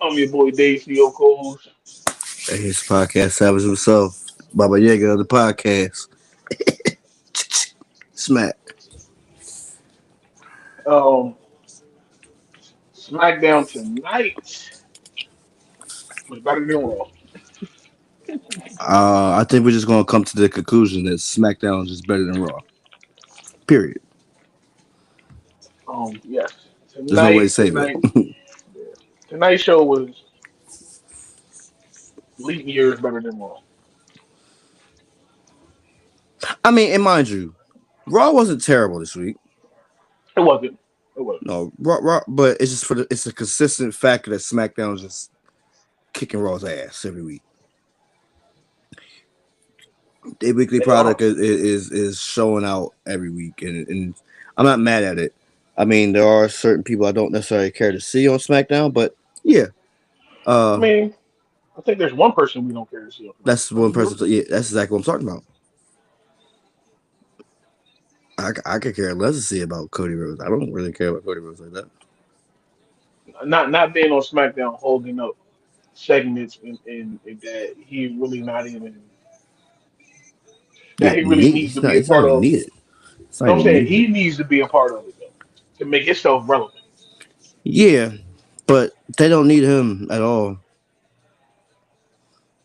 I'm your boy Dave Theo Coles. Hey, his podcast savage himself, Baba Yaga of the podcast. Smack. Um, SmackDown tonight was better than Raw. I think we're just gonna come to the conclusion that SmackDown is just better than Raw. Period. Yes, There's no way to save it. yeah. Tonight's show was leap years better than Raw. I mean, and mind you, Raw wasn't terrible this week. It wasn't. It wasn't. No, Raw, but it's just it's a consistent factor that SmackDown is just kicking Raw's ass every week. Their weekly product is showing out every week, and I'm not mad at it. I mean, there are certain people I don't necessarily care to see on SmackDown, but yeah, I mean, I think there's one person we don't care to see. that's one person. Yeah, that's exactly what I'm talking about. I could care less to see about Cody Rhodes. I don't really care about Cody Rhodes like that. Not being on SmackDown, holding up segments in that he really not even that Yeah, he really needs to be a it's not part even of. needed. It's not No, I'm even saying needed. he needs to be a part of it though to make himself relevant. Yeah, but they don't need him at all,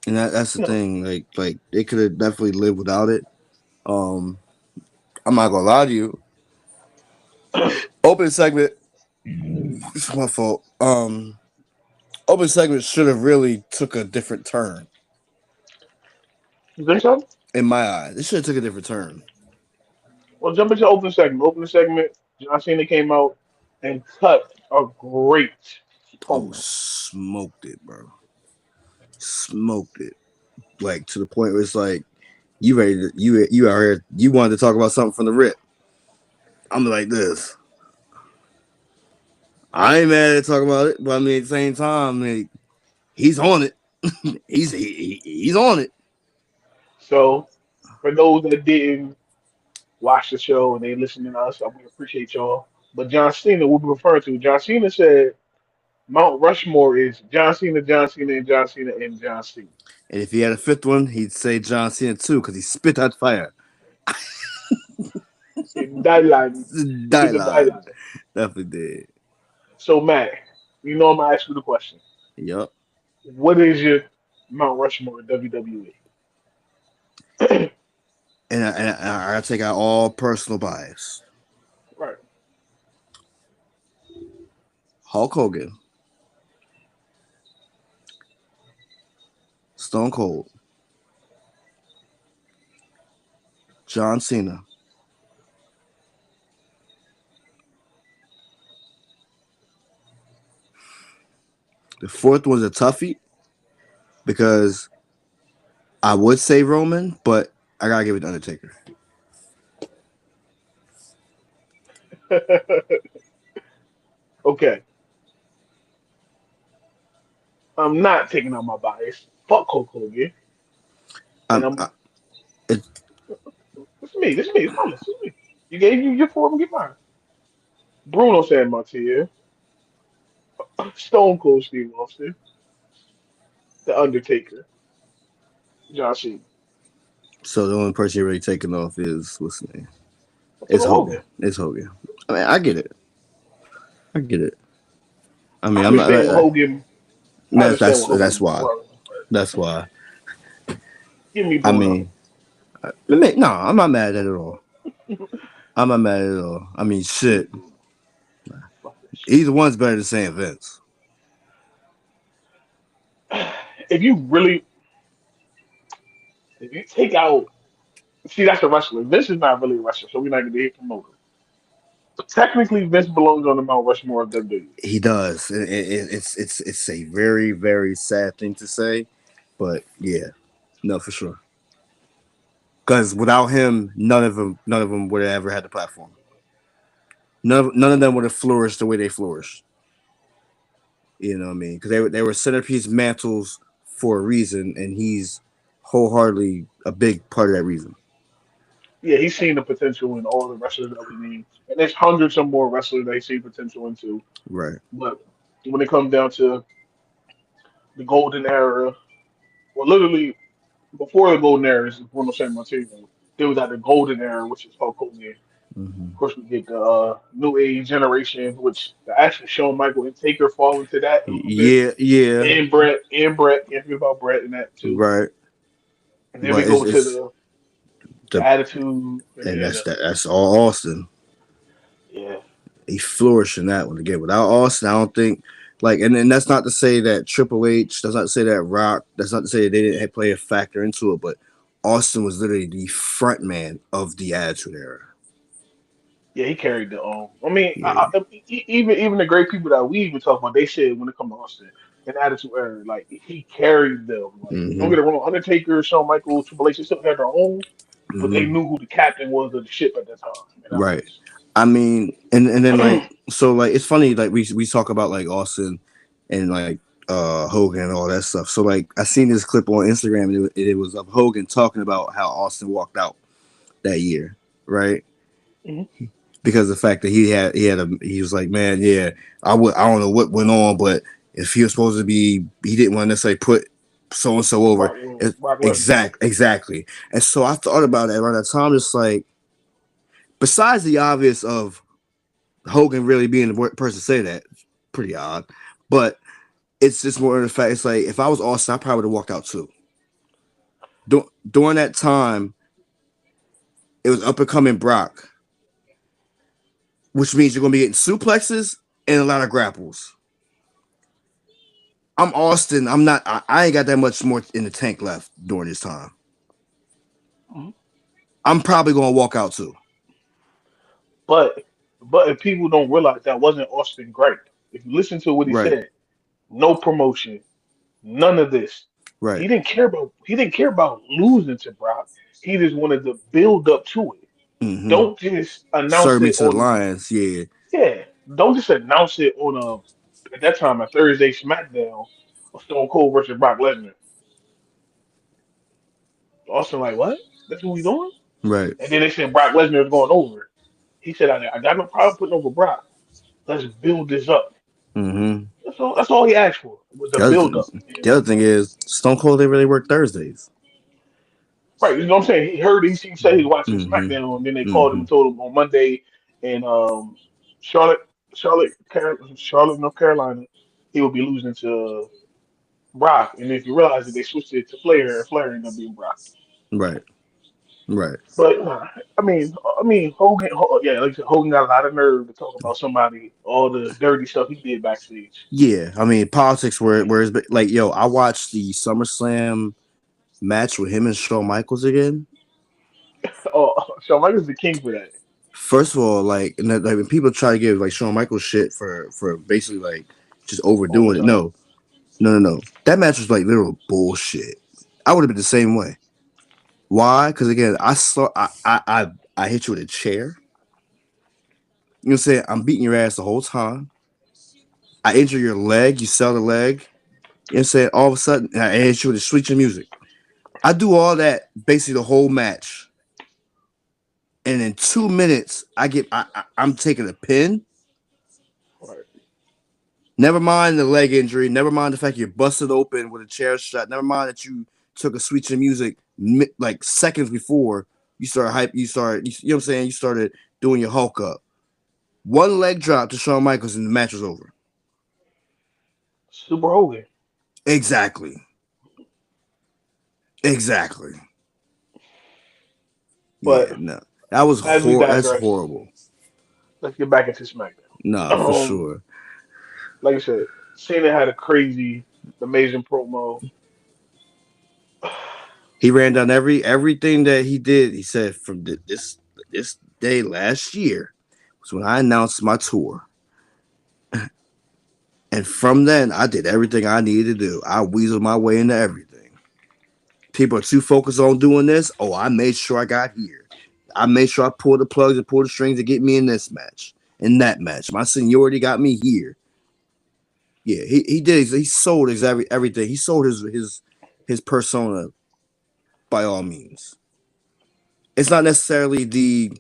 and that's the No, thing. Like they could have definitely lived without it. Um, I'm not gonna lie to you. Open segment. It's my fault. Open segment should have really took a different turn you think so? in my eyes. It should have took a different turn. Well, jump into open segment. Open segment. John Cena came out and cut a great Oh, promo. smoked it, bro. Smoked it. Like to the point where it's like you ready to you out here. You wanted to talk about something from the rip. I'm like this. I ain't mad at talking about it, but I mean at the same time, like, he's on it. He's on it. So, for those that didn't watch the show and they listening to us, we appreciate y'all. But John Cena, we'll be referring to. John Cena said Mount Rushmore is John Cena, John Cena, and John Cena, and John Cena. And if he had a fifth one, he'd say John Cena too, because he spit out fire. In die line. It is Die a die line. line. Definitely did. So, Matt, you know I'm going to ask you the question. Yup. What is your Mount Rushmore in WWE? And I take out all personal bias. Right. Hulk Hogan, Stone Cold, John Cena, the fourth was a toughie because I would say Roman, but I gotta give it to Undertaker. Okay. I'm not taking out my bias. Fuck Hulk Hogan. And Um, I'm I, it, This is me. This is me. It's my list. This is me. You gave you your four, I'm get mine. Bruno San Martir, Stone Cold Steve Austin, The Undertaker, John Cena. so the only person you're really taking off is what's the name? I took It's a Hogan. Hogan. It's Hogan. I mean, I get it. I get it. I I mean, I'm not. understand what Hogan. I understand what Hogan That's was why. relevant, but That's why. give me I Bruno. mean, no, I'm not mad at it at all. I'm not mad at it at all. I mean, shit. Fuck this shit. Either one's better than saying Vince. If you really, if you take out, see, that's a wrestler. Vince is not really a wrestler, so we're not going to be a promoter. But technically, Vince belongs on the Mount Rushmore of WWE. He does. It's a very very sad thing to say, but yeah, no for sure. Because without him, none of them would have ever had the platform. None of them would have flourished the way they flourished. You know what I mean? Because they were centerpiece mantles for a reason, and he's wholeheartedly a big part of that reason. Yeah, he's seen the potential in all the wrestlers that we need, and there's hundreds of more wrestlers that he see potential into. Right. But when it comes down to the golden era, well, literally before the golden era is Bruno Sammartino. There was like the golden era, which is Hulk Hogan. Hmm. Of course, we get the new age generation, which the actual Shawn Michael and Taker fall into that a little bit, Yeah, yeah, and Brett, can't forget about Brett in that too. right. And then we But go to it's the the attitude, and and then that's all Austin. yeah, He flourished in that one again. Without Austin, I don't think and that's not to say that Triple H. That's not to say that Rock. That's not to say that they didn't play a factor into it. But Austin was literally the front man of the Attitude Era. yeah, he carried the I mean, Yeah. even the great people that we even talk about, they said when it comes to Austin and Attitude Era, like he carried them. Like don't Hmm. get it wrong, Undertaker, Shawn Michaels, Triple H, they still had their own, but they Hmm. knew who the captain was of the ship at that time, and that Right. I mean, and then was. it's funny we talk about like Austin and like Hogan and all that stuff. So like I seen this clip on Instagram and it was of Hogan talking about how Austin walked out that year, right? Mhm. Because of the fact that he was like, man, yeah, I don't know what went on, but if he was supposed to be, he didn't want to necessarily put so and so over. Brock Lesnar. Exactly. And so I thought about it around that time, just like besides the obvious of Hogan really being the person to say that, pretty odd, but it's just more of the fact. It's like if I was Austin, I probably would have walked out too. During that time, it was up and coming Brock, which means you're going to be getting suplexes and a lot of grapples. I'm Austin. I'm not. I ain't got that much more in the tank left during this time. Mhm. I'm probably gonna walk out too. But if people don't realize that wasn't Austin Gray. If you listen to what he Right. said, no promotion, none of this. Right. He didn't care about losing to Brock. He just wanted to build up to it. Mm-hmm. Don't just announce Serve me it to the on Lions. Yeah. yeah. Don't just announce it on at that time a Thursday SmackDown of Stone Cold versus Brock Lesnar. Austin like what? That's what we doing? Right. And then they said Brock Lesnar is going over. He said I got no problem putting over Brock. Let's build this up. Mm-hmm. That's all he asked for was the The other, build th- up. the other thing is Stone Cold didn't really work Thursdays. Right, you know what I'm saying? He said he's watching Mm-hmm. SmackDown, and then they called him Mm-hmm. and told him on Monday in Charlotte, Charlotte, North Carolina, he will be losing to Brock. And if you realize that they switched it to Flair, and Flair ended up being Brock. Right. Right. But yeah, like I said, Hogan got a lot of nerve to talk about somebody, all the dirty stuff he did backstage. Yeah. I mean, politics where it's like, yo, I watched the SummerSlam match with him and Shawn Michaels again. Oh, Shawn Michaels the king for that First of all, like, and like when people try to give like Shawn Michaels shit for basically like just all the overdoing it. time. No, no, no, no. That match was like literal bullshit. I would have been the same way. Why? Because again, I hit you with a chair. You know what I'm saying? I'm beating your ass the whole time. I injure your leg. You sell the leg. You know what I'm saying? All of a sudden, I hit you with a switch of music. I do all that basically the whole match. And in 2 minutes, I'm taking a pin. Right. Never mind the leg injury. Never mind the fact you're busted open with a chair shot. Never mind that you took a switch of music like seconds before you started hype. You know what I'm saying? You started doing your Hulk up. One leg drop to Shawn Michaels and the match was over. Super Hogan. Exactly. Exactly. Yeah. But No, that was as we That's digress, horrible. let's get back into SmackDown. Nah, for Um, sure. like I said, Cena had a crazy, amazing promo. He ran down everything that he did. He said from this day last year was when I announced my tour. And from then, I did everything I needed to do. I weaseled my way into everything. People are too focused on doing this. Oh, I made sure I got here. I made sure I pulled the plugs and pulled the strings to get me in this match, in that match. My seniority got me here. Yeah, he did. He sold everything. He sold his persona by all means. It's not necessarily the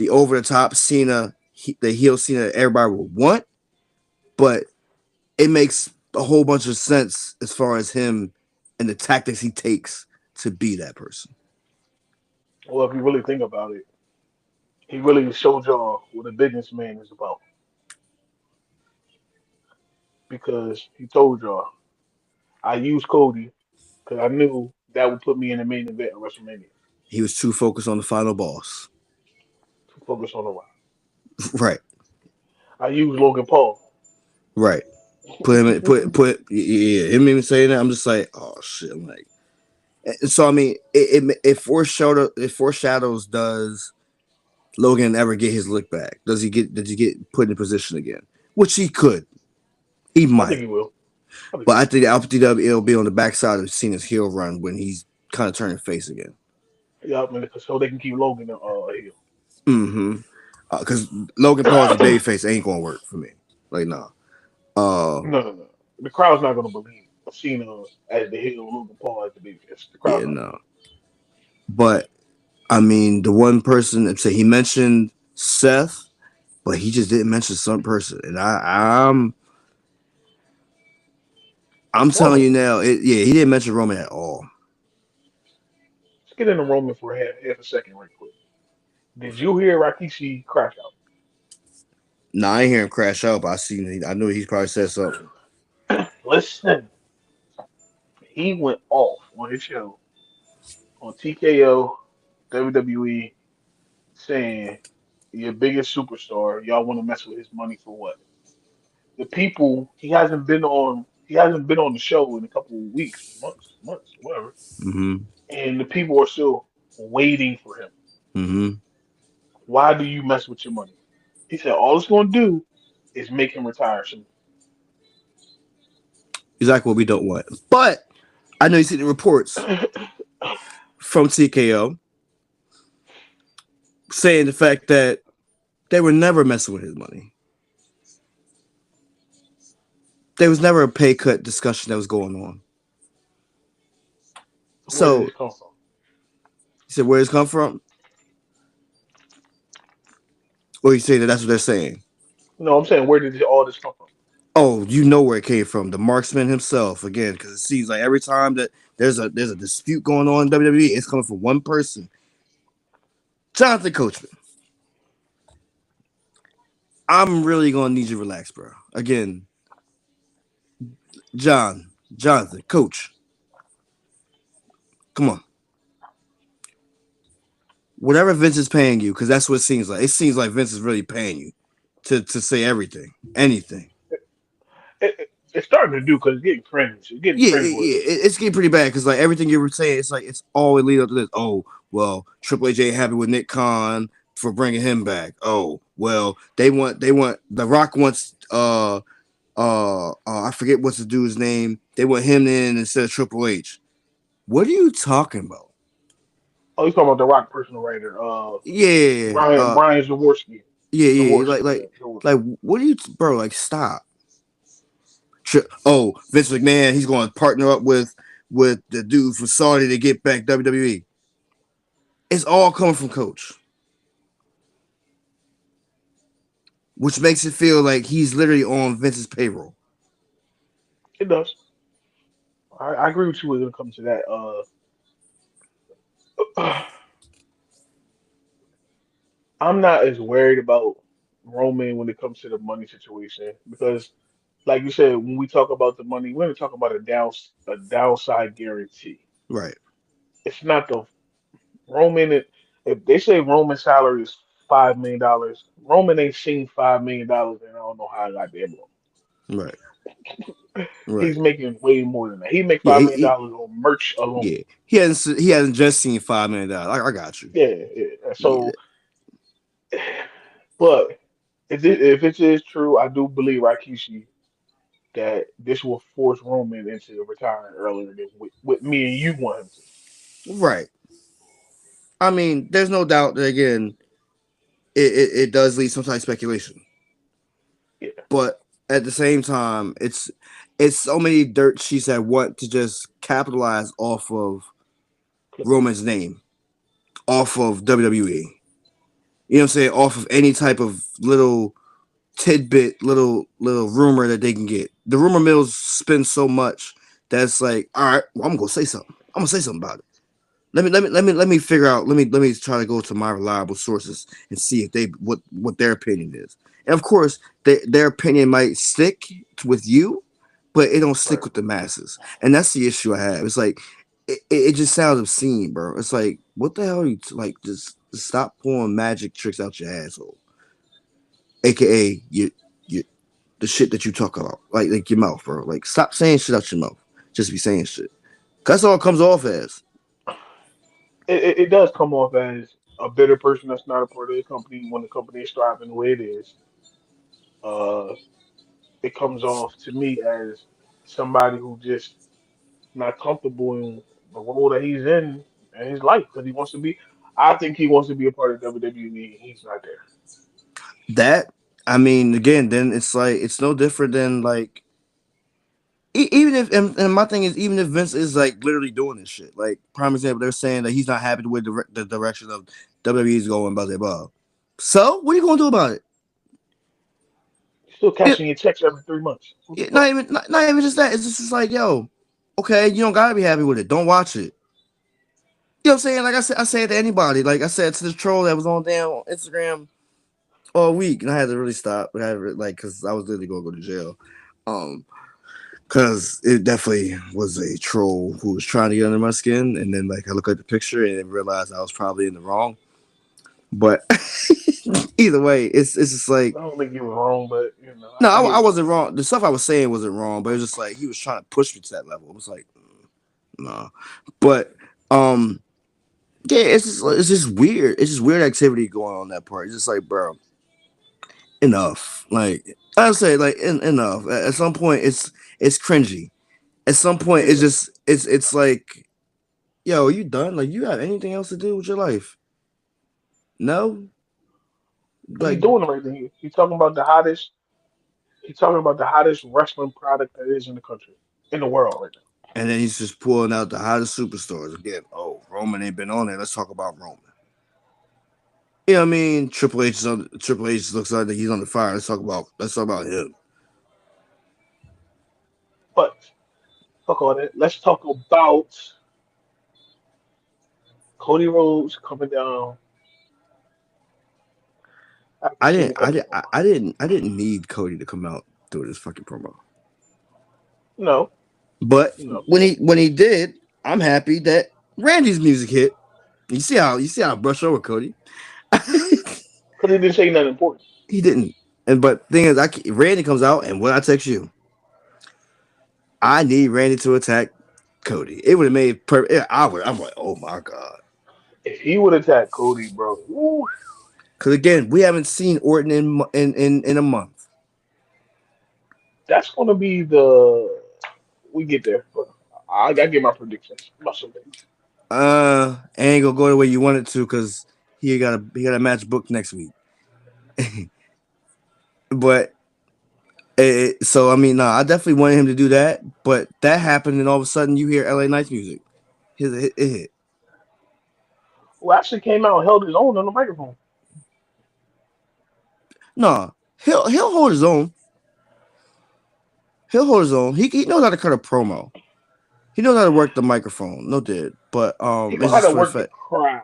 over the top Cena, the heel Cena that everybody would want, but it makes a whole bunch of sense as far as him and the tactics he takes to be that person. Well, if you really think about it, he really showed y'all what a businessman is about because he told y'all I used Cody because I knew that would put me in the main event of WrestleMania He was too focused on the final boss. to focus on the Rock. Right, I used Logan Paul. right. Put him in, put yeah, him even saying that. I'm just like, oh shit. I'm like, so I mean, it foreshadows does Logan ever get his look back? Does he get put in position again? Which he could, he I think might, he will. I think he but I will. think it'll be on the backside of Cena's heel run when he's kind of turning face again. Yeah, I mean, so they can keep Logan heel. Mm-hmm. Because Logan Paul as a babyface ain't gonna work for me. Like, nah. No. The crowd's not gonna believe Cena as the heel, Logan Paul as the babyface. The Yeah, crowd's not. no. But I mean, the one person say he mentioned Seth, but he just didn't mention some person, and I'm telling Roman. you now, yeah, he didn't mention Roman at all. Let's get into Roman for half a second, right quick. Did you hear Rikishi crash Nah, I ain't hear him crash out, but I knew he probably said something. out? Listen, he went off on his show on TKO WWE saying your biggest superstar, y'all want to mess with his money for what? The people he hasn't been on the show in a couple of weeks, months, whatever. Mm-hmm. And the people are still waiting for him. Mm-hmm. Why do you mess with your money? He said all it's gonna do is make him retire soon. Exactly what we don't want. But I know you see the reports from TKO saying the fact that they were never messing with his money. There was never a pay cut discussion that was going on. Where did So this come from? he said, "Where does it come from?" Or you say that that's what they're saying. No, I'm saying where did all this come from? Oh, you know where it came from. The marksman himself, again, because it seems like every time that there's a dispute going on in WWE, it's coming from one person. Jonathan Coachman. I'm really gonna need you to relax, bro. Again, Jonathan, coach. Come on. Whatever Vince is paying you, because that's what it seems like. It seems like Vince is really paying you to say everything, anything. It's starting to do because it's getting cringe. It's getting Yeah, cringe worthy. it's getting pretty bad because like everything you were saying, it's like it's always lead up to this. Oh, well, Triple H ain't happy with Nick Khan for bringing him back. Oh, well, they want the Rock wants I forget what's the dude's name. They want him in instead of Triple H. What are you talking about? Oh, he's talking about the Rock personal writer, Yeah, Brian Zaworski. yeah, Zaworski, yeah, Zaworski. like what are you, bro? Like, stop. Oh, Vince McMahon, he's going to partner up with the dude from Saudi to get back WWE. It's all coming from Coach, which makes it feel like he's literally on Vince's payroll. It does. I agree with you when it comes to that. I'm not as worried about Roman when it comes to the money situation because, like you said, when we talk about the money, we're going to talk about a downside guarantee. Right, It's not the Roman. If they say Roman's salary is $5 million, Roman ain't seen $5 million, and I don't know how I got there, bro. right, right. He's making way more than that. He make Yeah, $5 million on merch alone. yeah. He hasn't just seen $5 million. I got you. Yeah. Yeah, So, but if it is true, I do believe Rikishi that this will force Roman into retiring earlier than with me and you want him to. right. I mean, there's no doubt that again, it does lead some type of speculation, Yeah, but at the same time, it's so many dirt sheets that want to just capitalize off of clickbait. Roman's name, off of WWE. You know what I'm saying? Off of any type of little tidbit, little rumor that they can get. The rumor mills spin so much that's like, all right, well, I'm gonna say something. I'm gonna say something about it. Let me figure out. Let me try to go to my reliable sources and see if they what their opinion is. And of course, their opinion might stick with you, but it don't stick Right. with the masses. And that's the issue I have. It's like it just sounds obscene, bro. It's like what the hell are you like? Just stop pulling magic tricks out your asshole, aka your the shit that you talk about, like your mouth, bro. Like stop saying shit out your mouth. Just be saying shit. 'Cause that's all it comes off as. It does come off as a bitter person that's not a part of the company when the company is thriving the way it is. Uh, it comes off to me as somebody who just not comfortable in the role that he's in his life because he wants to be. I think he wants to be a part of WWE. He's not there. That I mean, again, then it's like it's no different than like even if and my thing is even if Vince is like literally doing this shit. Like prime example, they're saying that he's not happy with the direction of WWE is going, blah blah blah. So what are you gonna do about it? Still It, cashing your checks every 3 months. What the not fuck? even not even just that. It's just like yo, okay, you don't gotta be happy with it. Don't watch it. You know what I'm saying? Like I say it to anybody. Like I said to this troll that was on damn Instagram all week, and I had to really stop. I had to, like because I was literally gonna go to jail. Um, Cause it definitely was a troll who was trying to get under my skin, and then like I look at the picture and then realized I was probably in the wrong. But either way, it's just like I don't think you were wrong, but no, I I get wasn't wrong. The stuff I was saying wasn't wrong, but it was just like he was trying to push me to that level. It was like no, but um, yeah, it's just weird. It's just weird activity going on that part. It's just like bro, enough. Like I say, like enough. At some point, it's cringy. At some point, it it's is. just it's like yo, are you done? Like, you have anything else to do with your life? No, Because he's like, doing the right thing. He's talking about the hottest. He's talking about the hottest wrestling product that is in the country, in the world right now. and then he's just pulling out the hottest superstars again. Oh, Roman ain't been on there. Let's talk about Roman. You know what I mean? Triple H looks like he's on the fire. Let's talk about him. But fuck all that. Let's talk about Cody Rhodes coming down after I Cena didn't, cut I the didn't, promo. I didn't need Cody to come out through this fucking promo. No, But no. when he did, I'm happy that Randy's music hit. You see how I brush over Cody. Because he didn't say nothing important. He didn't. And but thing is, Randy comes out, and when I text you, I need Randy to attack Cody. It would have made perfect. Yeah, I'm like, oh my god. If he would attack Cody, bro, ooh, Because again, we haven't seen Orton in a month. that's going to be the. We get there. But I got to get my predictions. Muscle things. Ain't gonna go the way you want it to because he got a match booked next week. But so I mean, nah, I definitely wanted him to do that. But that happened, and all of a sudden you hear LA Knight's music. It hit. Who actually came out and held his own on the microphone. Nah, he'll hold his own. He'll hold his own. He knows how to cut a promo. He knows how to work the microphone. No did, but He know it's how just to for the work the fact. crowd.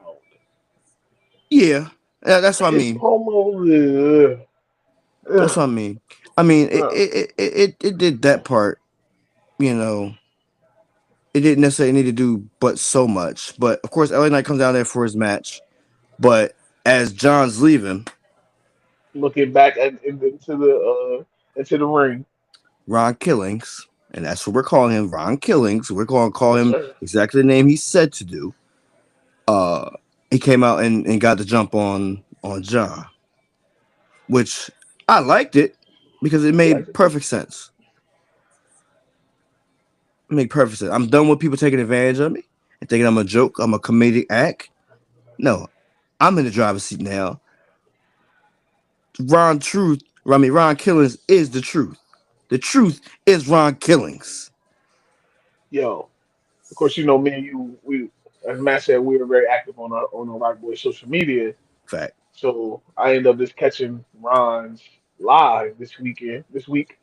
Yeah, that's what I His mean. promos, That's ugh, what I mean. I mean, ugh. it did that part. You know, it didn't necessarily need to do, but so much. But of course, LA Knight comes down there for his match. But as John's leaving, Looking back into the ring. Ron Killings, and that's what we're calling him, Ron Killings. We're going to call Yes, him sir. exactly the name he said to do. Uh, he came out and got the jump on John, which I liked it because it I like made it too. perfect sense. It made perfect sense. I'm done with people taking advantage of me and thinking I'm a joke, I'm a comedic act. No, I'm in the driver's seat now. Ron Killings is the truth. The truth is Ron Killings. Yo, of course, me and you. We, as Matt said, we were very active on our RocBoys social media. Fact. So I end up just catching Ron's. live this weekend. This week,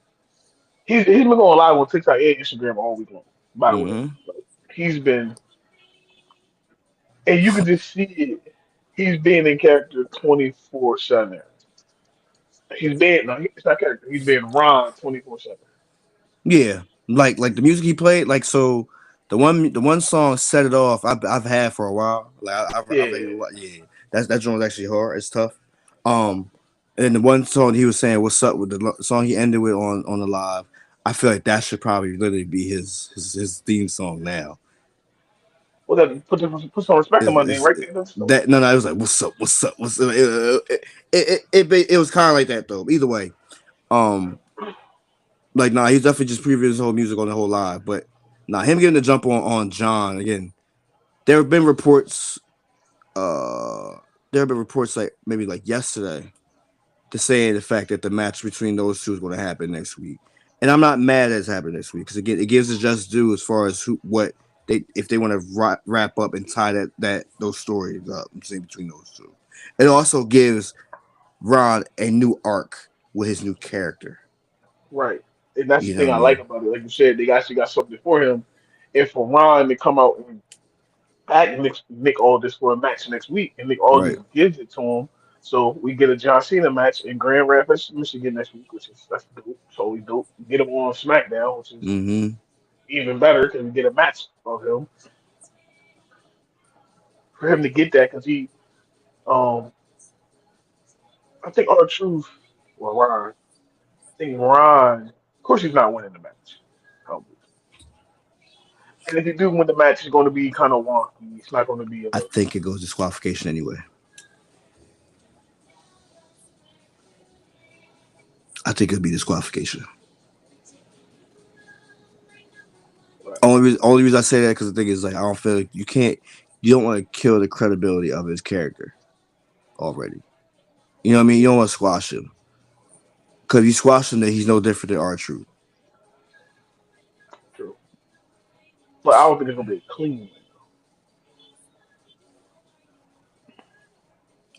he's been going live on TikTok and Instagram all week long. By the way, Mm-hmm. like, he's been, and you can just see it. He's being in character 24/7. He's being no, it's not character. He's being Ron 24/7. Yeah, like the music he played, like so the one song set it off. I've had for a while. Like I've Yeah, yeah, that joint was actually hard. It's tough. Um, and the one song he was saying "What's up" with the song he ended with on the live. I feel like that should probably literally be his theme song now. well, that put some respect on my name It's right there. That's that no, it was like what's up, what's up. It was kind of like that though. Either way, um, like nah, he's definitely just previewing his whole music on the whole live. But nah, him getting the jump on John again. There have been reports. Uh, there have been reports like maybe like yesterday to saying the fact that the match between those two is going to happen next week. And I'm not mad that it's happening next week because again, it gives us just due as far as what they if they want to wrap up and tie that those stories up between those two. It also gives Ron a new arc with his new character. right, and that's the You know what thing I I like mean? about it. Like you said, they actually got something for him. And for Ron to come out and act Nick Aldis for a match next week, and Nick Right. Aldis gives it to him. So we get a John Cena match in Grand Rapids, Michigan next week, which is that's dope. So we dope. Get him on SmackDown, which is Mm-hmm. even better because we get a match of him for him to get that because he, um, I think our truth, well, Ron, I think Ron, of course, he's not winning the match. Um, and if he do win the match, it's going to be kind of wonky. It's not going to be a I think it goes disqualification anyway. I think it'll be disqualification. right. Only reason I say that because the thing is like I don't feel like you don't want to kill the credibility of his character already. You know what I mean? You don't want to squash him because if you squash him, then he's no different than R Truth. True. But I don't think it's going to be a clean win.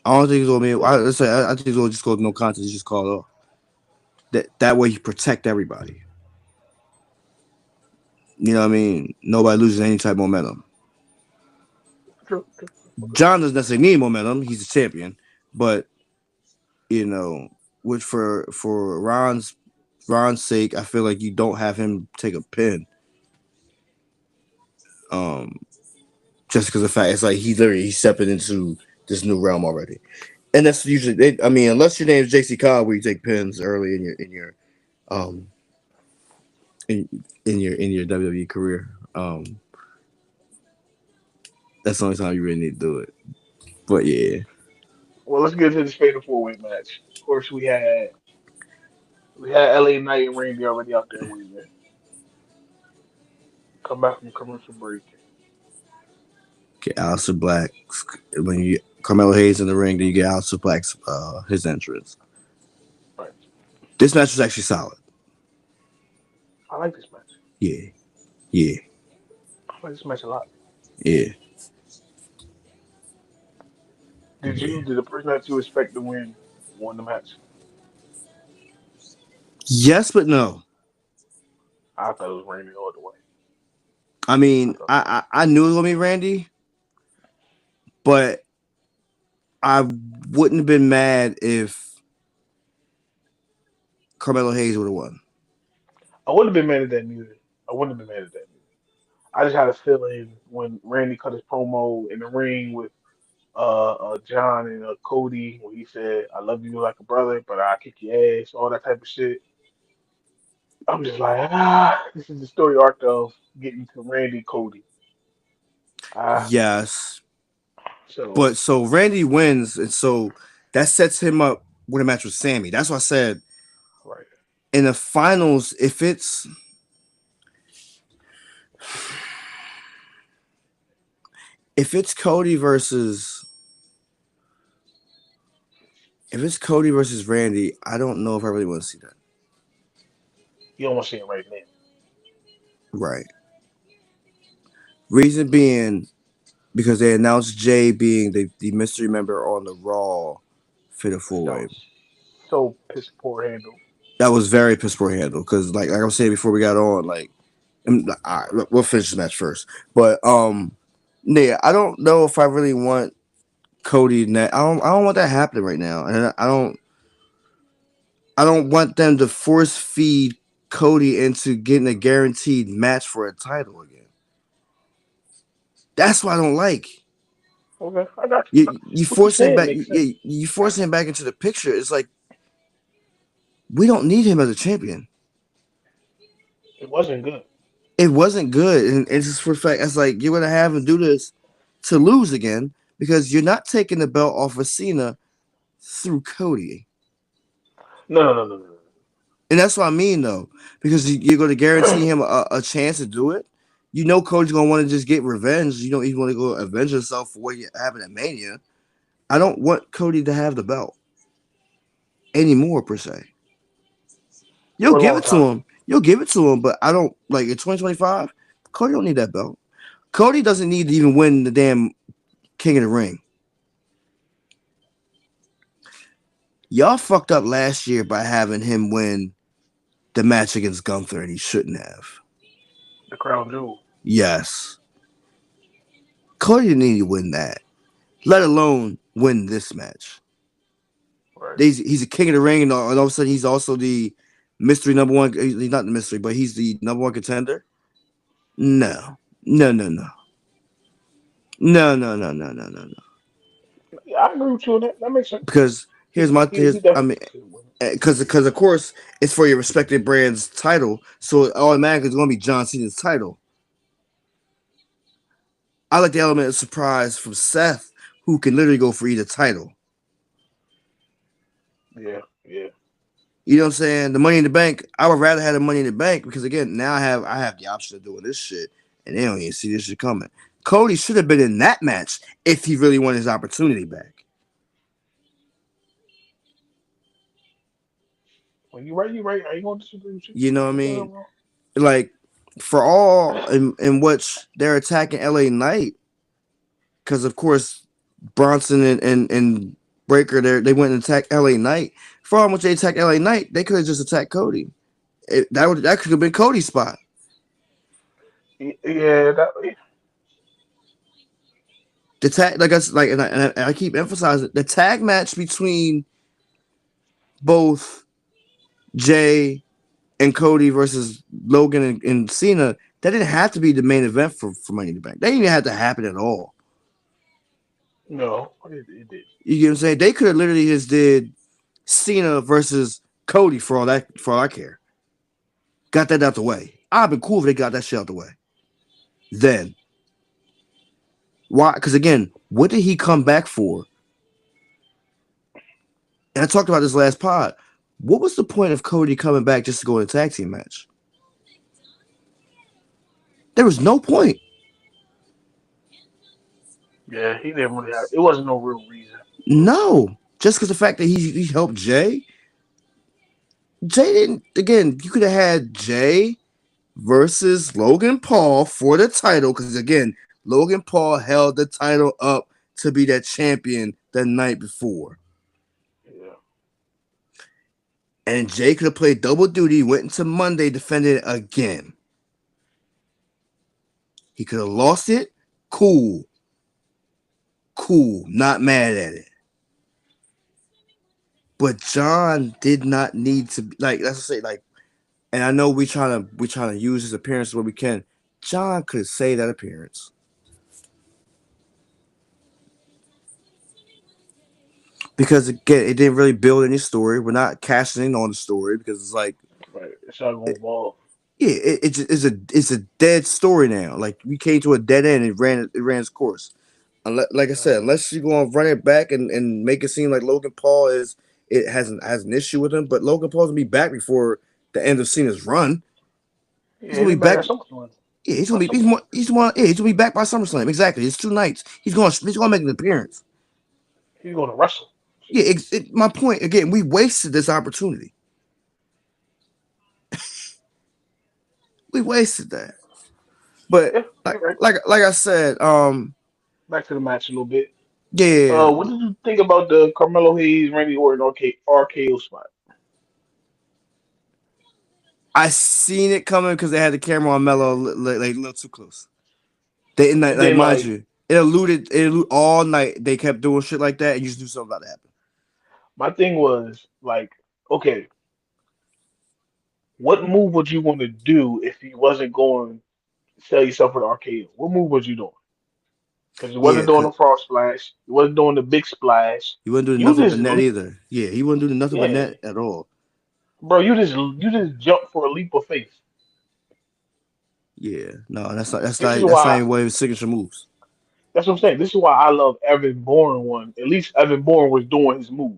I don't think it's gonna be. I think it's gonna just go no contest. Just call it off. That way you protect everybody. You know what I mean? Nobody loses any type of momentum. True. True. Okay. John doesn't necessarily need momentum. He's a champion, but you know, which for Ron's sake, I feel like you don't have him take a pin. Um, just because of the fact it's like he's stepping into this new realm already, and that's usually. I mean, unless your name is JC Cobb, where you take pins early um in your WWE career. That's the only time you really need to do it. But yeah, Well, let's get to this fatal four-way match. Of course, we had LA Knight and Randy already out there waiting. Come back from commercial break. get Aleister Black when you Carmelo Hayes in the ring, then you get Aleister Black's his entrance. Right. This match was actually solid. I like this match. Yeah, yeah, I like this match a lot. yeah, yeah. Did the person that you expect to win won the match? Yes, but no. I thought it was Randy all the way. I I mean, thought, I knew it was gonna be Randy, but I wouldn't have been mad if Carmelo Hayes would have won. I wouldn't have been mad at that neither. I wouldn't have been mad at that neither. I just had a feeling when Randy cut his promo in the ring with John and Cody when he said, "I love you like a brother, but I kick your ass," all that type of shit. I'm just like, this is the story arc of getting to Randy Cody. Ah, Yes, so but so Randy wins, and so that sets him up with a match with Sammy. That's why I said right. in the finals, if it's Cody versus if it's Cody versus Randy, I don't know if I really want to see that. You don't want to see it right now. Right. Reason being because they announced Jay being the mystery member on the Raw for the four way. Shows. so piss poor handle. That was very piss poor handle because, like I was saying before we got on, like, all right, we'll finish the match first. But yeah, I don't know if I really want Cody. I don't want that happening right now, and I don't want them to force feed Cody into getting a guaranteed match for a title again. That's what I don't like. Okay, I got you. You What you forcing him saying back. makes sense. You forcing him back into the picture. It's like we don't need him as a champion. It wasn't good. It wasn't good, and it's just for a fact. It's like you're gonna have him do this to lose again because you're not taking the belt off of Cena through Cody, No, no, no, no, no. and that's what I mean though, because you're going to guarantee him a chance to do it. You know, Cody's gonna want to just get revenge. You know, he's going to go avenge himself for what happened at Mania. I don't want Cody to have the belt anymore per se. You'll For a give long it to time. him. You'll give it to him, but I don't like in 2025. Cody don't need that belt. Cody doesn't need to even win the damn King of the Ring. Y'all fucked up last year by having him win the match against Gunther, and he shouldn't have. The crown jewel. Yes. Cody didn't need to win that, let alone win this match. Right. He's a king of the ring, and all of a sudden he's also the mystery number one. He's not the mystery, but he's the number one contender. No, no, no, no, no, no, no, no, no, no, no. Yeah, I agree with you on that. That makes sense. Because He I mean, definitely should win. because of course it's for your respected brand's title, so it automatically it's going to be John Cena's title. I like the element of surprise from Seth, who can literally go for either title. Yeah, yeah. You know what I'm saying? The Money in the Bank. I would rather have the Money in the Bank because again, now I have the option of doing this shit, and they don't even see this shit coming. Cody should have been in that match if he really wanted his opportunity back. When you right, you right. I ain't gonna disagree with you. You know what I You ain't mean? wrong. Like for all in which they're attacking LA Knight, because of course Bronson and Breaker they went and attacked LA Knight. For how much they attacked LA Knight, they could have just attacked Cody. That could have been Cody's spot. Yeah, that. The tag, and I keep emphasizing the tag match between both Jay and Cody versus Logan and Cena. That didn't have to be the main event for Money in the Bank. That didn't even have to happen at all. No, it did. You get what I'm saying? They could have literally just did Cena versus Cody for all I care. Got that out the way. I've been cool if they got that shit out the way. Then why? Because again, what did he come back for? And I talked about this last pod. What was the point of Cody coming back just to go in a tag team match? There was no point. Yeah, he didn't really have. It wasn't no real reason. No. Just because the fact that he helped Jay. Jay didn't. Again, you could have had Jay versus Logan Paul for the title. Because again, Logan Paul held the title up to be that champion the night before. Yeah. And Jay could have played double duty, went into Monday, defended it again. He could have lost it. Cool. Cool. Not mad at it. But John did not need to be like let's say like, and I know we trying to use his appearance where we can. John could say that appearance. Because again, it didn't really build any story. We're not cashing in on the story because it's like, Right. It's not gonna evolve. yeah, it's a dead story now. Like we came to a dead end. It ran its course. Like I said, Right. unless you're going to run it back and make it seem like Logan Paul has an issue with him, but Logan Paul's gonna be back before the end of Cena's run. He's Yeah, gonna he'll be be back back. at SummerSlam. Yeah, By SummerSlam. he's gonna be back by SummerSlam. Exactly. It's 2 nights. He's gonna make an appearance. He's gonna wrestle. Yeah, my point again. We wasted this opportunity. We wasted that. But Yeah, you're right. like I said, Back to the match a little bit. Yeah, What did you think about the Carmelo Hayes, Randy Orton RKO spot? I seen it coming because they had the camera on Mello like a little too close. They You like didn't mind like. you, it eluded all night. They kept doing shit like that, and you just knew something about to happen. My thing was like, okay, what move would you want to do if he wasn't going to sell yourself for the RKO? What move was you doing? Because you wasn't Yeah, doing cause the frog splash, you wasn't doing the big splash. he wasn't doing You nothing but just, net either. Yeah, he wasn't doing nothing but yeah, net at all. bro, you just jumped for a leap of faith. Yeah, no, This is that's not why. even one of his signature moves. That's what I'm saying. This is why I love Evan Bourne one. At least Evan Bourne was doing his move.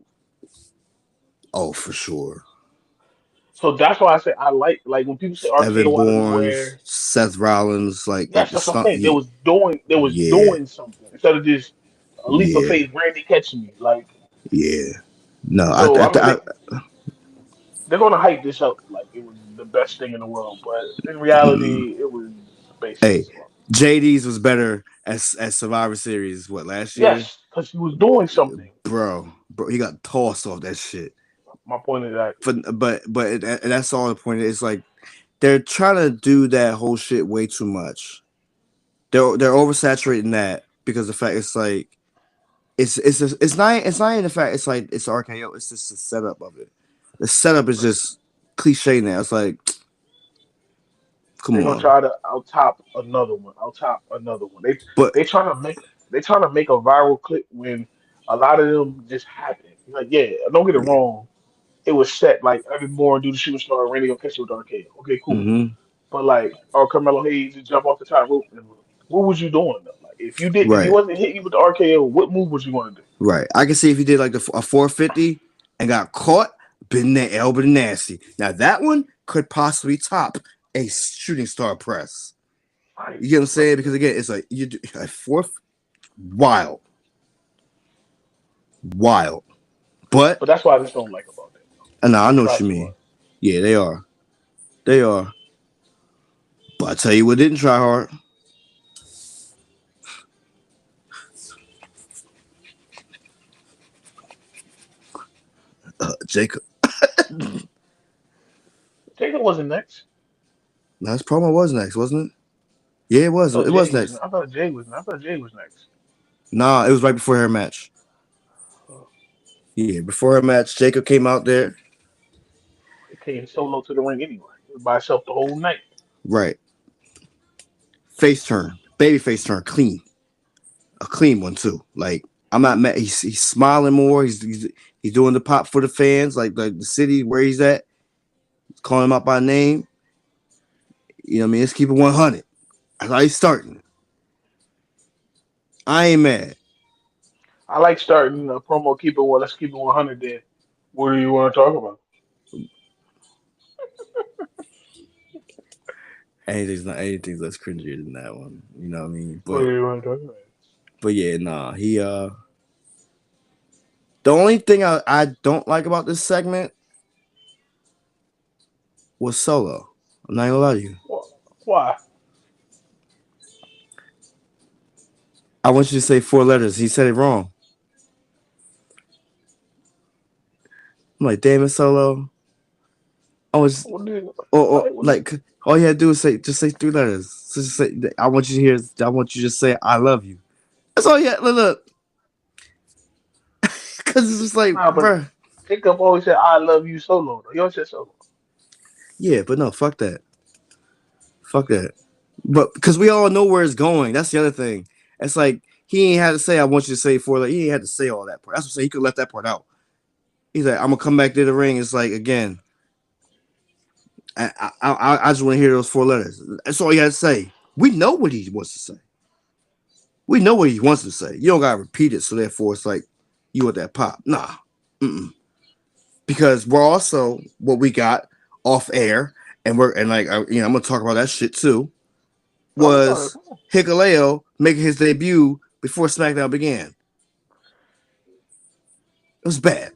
Oh, for sure. So that's why I say I like when people say Evan RKO out of Bourne's, nowhere. Seth Rollins, like Yes, the that's what I'm stunt. saying. They was Yeah, doing something instead of just a leap of yeah, faith. Randy catching me like. yeah. No, So I mean they're gonna hype this up like it was the best thing in the world, but in mm, reality it was basic hey, as fuck. JD's was better as Survivor Series. What last year, Yes, because he was doing something. bro, he got tossed off that shit. My point exactly. And that's all the point. It's like they're trying to do that whole shit way too much. They're oversaturating that because the fact it's like it's not in the fact it's like it's RKO. It's just the setup of it. The setup is just cliche now. It's like, come They're gonna on. try to out top another one, out top another one. They But they trying to make they trying to make a viral clip when a lot of them just happen. Like, yeah, don't get it yeah. wrong. It was set like Evan Bourne do the shooting star, Randy gonna catch you with RKO. Okay, cool. Mm-hmm. But like, or Carmelo Hayes to jump off the top rope. What was you doing though? Like, if he Right. wasn't hitting you with the RKO, what move was you gonna do? Right. I can see if he did like a 450 and got caught, been there, elbow nasty. Now that one could possibly top a shooting star press. Like, You get what I'm bro, saying? Because again, it's like you do a fourth wild, wild. But but that's what I just don't like about that. no, I They know try what you too mean. hard. Yeah, they are. They are. But I tell you what didn't try hard. Jacob. Jacob wasn't next. Now his promo was next, wasn't it? Yeah, it I was. thought It Jay was was. next. I thought Jay was. I thought Jay was next. Nah, it was right before her match. Oh, Yeah, before her match, Jacob came out there. he came solo to the ring anyway. He was by himself the whole night. Right. Face turn. Baby face turn. Clean. A clean one too. Like I'm not mad. He's smiling more. He's doing the pop for the fans, like the city where he's at, calling him out by name. You know what I mean? Let's keep it 100. That's how he's starting. I ain't mad. I like starting a promo. Keep it well. Let's keep it 100. Then, what do you want to talk about? Anything's less cringier than that one. You know what I mean? What do you want to talk about? But yeah, nah. The only thing I don't like about this segment was Solo. I'm not gonna lie to you. Why? I want you to say four letters. He said it wrong. I'm like, damn it, Solo. I was What did? or Like, what did? like all you had to do is say 3 letters. So just say I want you to hear. I want you to just say I love you. That's all you had. Look, because it's just like, Nah, but bruh. Jacob always said, "I love you solo." Though. He always said solo. Yeah, but no, fuck that. But because we all know where it's going. That's the other thing. It's like he ain't had to say I want you to say 4 letters. He ain't had to say all that part. That's what I'm saying. He could have left that part out. He's like, I'm gonna come back to the ring. It's like again, I just want to hear those 4 letters. That's all he had to say. We know what he wants to say. We know what he wants to say. You don't gotta repeat it, so therefore it's like you want that pop. Nah, mm-mm. Because we're also what we got off air, and I'm gonna talk about that shit too. Talk about Was it. Come on. Hikuleo making his debut before SmackDown began? It was bad.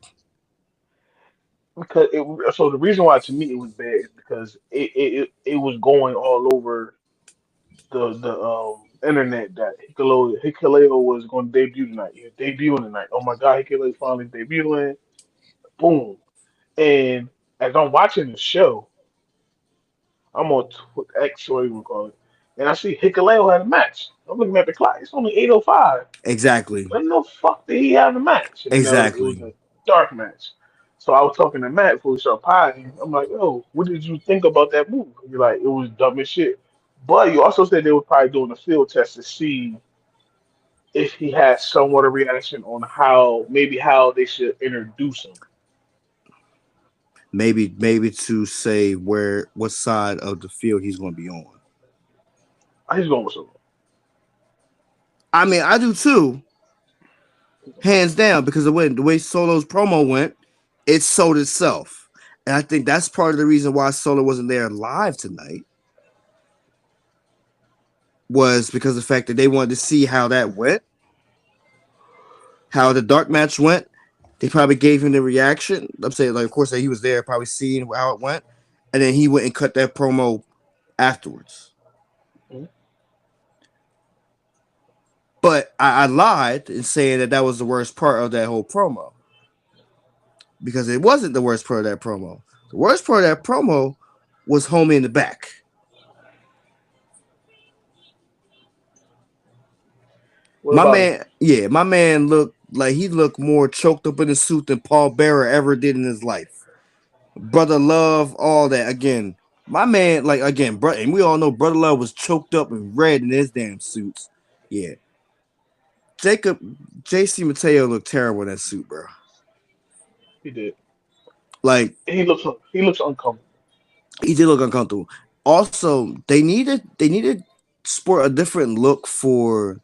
Because so the reason why to me it was bad is because it was going all over the internet that Hikuleo was going to debut tonight. He was debuting tonight. Oh my God, Hikuleo's finally debuting. Boom. And as I'm watching the show, I'm on X, what you call it, and I see Hikuleo had a match. I'm looking at the clock. It's only 8:05. Exactly. When the fuck did he have a match? And then it was Exactly. a dark match. So I was talking to Matt before we started potting. I'm like, "Yo, what did you think about that move?" You're like, "It was dumb as shit." But you also said they were probably doing a field test to see if he had somewhat a reaction on how they should introduce him. Maybe to say what side of the field he's going to be on. He's going with something. I mean, I do too, hands down, because the way Solo's promo went, it sold itself, and I think that's part of the reason why Solo wasn't there live tonight was because of the fact that they wanted to see how that went, how the dark match went. They probably gave him the reaction. I'm saying, like, of course, that he was there, probably seeing how it went, and then he went and cut that promo afterwards. Mhm. But I lied in saying that was the worst part of that whole promo because it wasn't the worst part of that promo. The worst part of that promo was homie in the back. What about him? My man looked more choked up in his suit than Paul Bearer ever did in his life. Brother Love, all that. Again, my man, like again, bro, and we all know Brother Love was choked up and red in his damn suits. Yeah. Jacob JC Mateo looked terrible in that suit, bro. He did. Like He looks uncomfortable. he did look uncomfortable. Also, they needed sport a different look for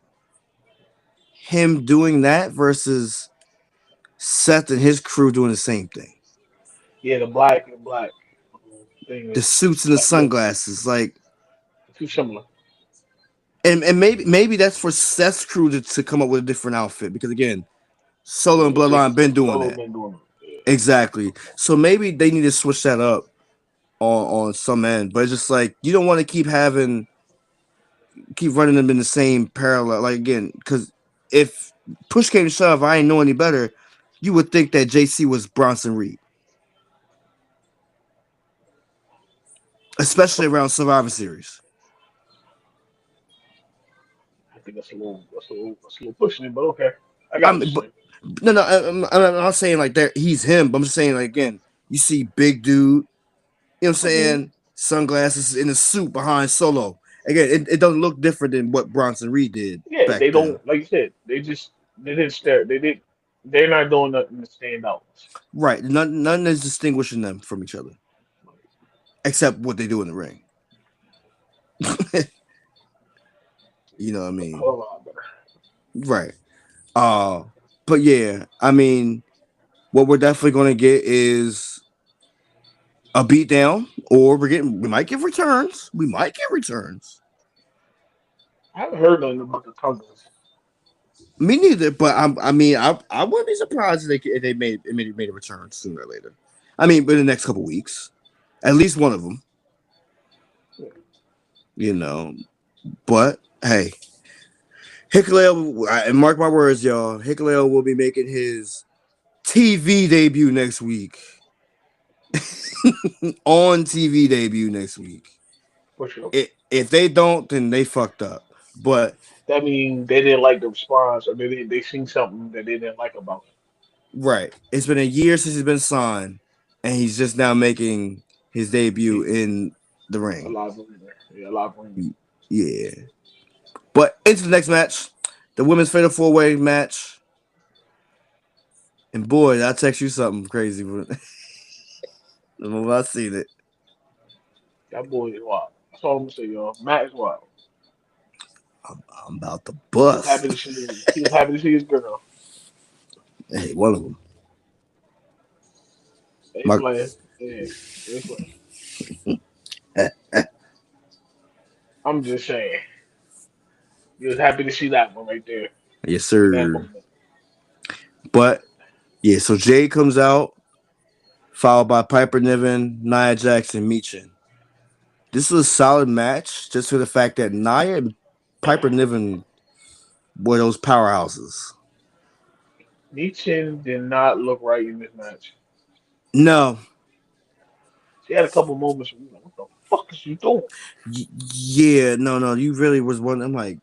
him doing that versus Seth and his crew doing the same thing. Yeah, the black thing The is suits and the like look sunglasses, like, too similar. and maybe that's for Seth's crew to come up with a different outfit because again, Solo and Yeah, see, Bloodline been doing Solo that. been doing it. Yeah. Exactly. So maybe they need to switch that up on some end. But it's just like you don't want to keep running them in the same parallel. Like again, because if push came to shove, I ain't know any better. You would think that JC was Bronson Reed, especially around Survivor Series. I think that's a little pushing it, but okay. I I got what mean, you're but saying. no, I'm not saying like that he's him. But I'm just saying like again, you see big dude, you know what I'm Hmm. saying, sunglasses in a suit behind Solo. Again, it doesn't look different than what Bronson Reed did Yeah, back they then. don't like you said. They didn't stare. They did. They're not doing nothing to stand out. Right. None is distinguishing them from each other except what they do in the ring. You know what I A mean? whole lot better. Right. Uh but yeah, I mean, what we're definitely gonna get is a beatdown, or we might get returns. We might get returns. I haven't heard nothing about the Tongas. Me neither, but I wouldn't be surprised if they made a return sooner or later. I mean, but in the next couple weeks, at least one of them, Yeah. you know. But hey, Hikuleo, and mark my words, y'all. Hikuleo will be making his TV debut next week. On TV debut next week. For sure. If they don't, then they fucked up. But That means they didn't like the response, or they seen something that they didn't like about him. right, it's been a year since he's been signed, and he's just now making his debut He, in the a ring. lot of them there. Yeah, a lot of them. Yeah. But into the next match, the women's fatal four way match. And boy, I text you something crazy when I seen it. That boy is wild. That's all I'm gonna say, y'all. Matt is wild. I'm about to He was happy bust. to see. He was happy to see his girl. Hey, one of them. They My, playing. Yeah, they playing. eh, I'm just saying. He was happy to see that one right there yes, in that sir. moment. But yeah, so Jay comes out, followed by Piper Niven, Nia Jackson, Meechin. This was a solid match, just for the fact that Nia Piper and Niven were those powerhouses. Nietzsche did not look right in this match. No, She had a couple moments where you like, what the fuck is you doing? yeah, no, you really was one. I'm like,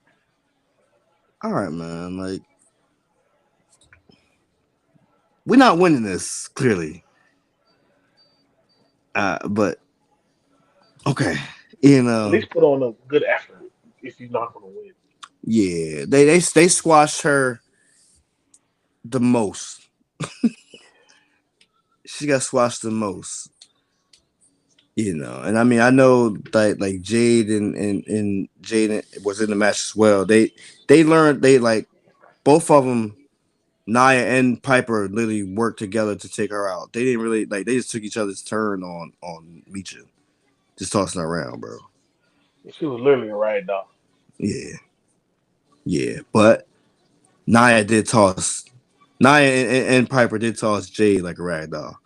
all right, man, like we're not winning this clearly, but okay, you At know, least put on a good effort if you're not gonna win. yeah, they squashed her the most. She got squashed the most. You know, and I mean, I know that like Jade and Jade was in the match as well. They learned they like both of them, Nia and Piper, literally worked together to take her out. They didn't really like they just took each other's turn on Misha, just tossing her around, bro. She was literally a rag doll. Yeah, yeah, but Nia did toss Nia and Piper did toss Jade like a rag doll.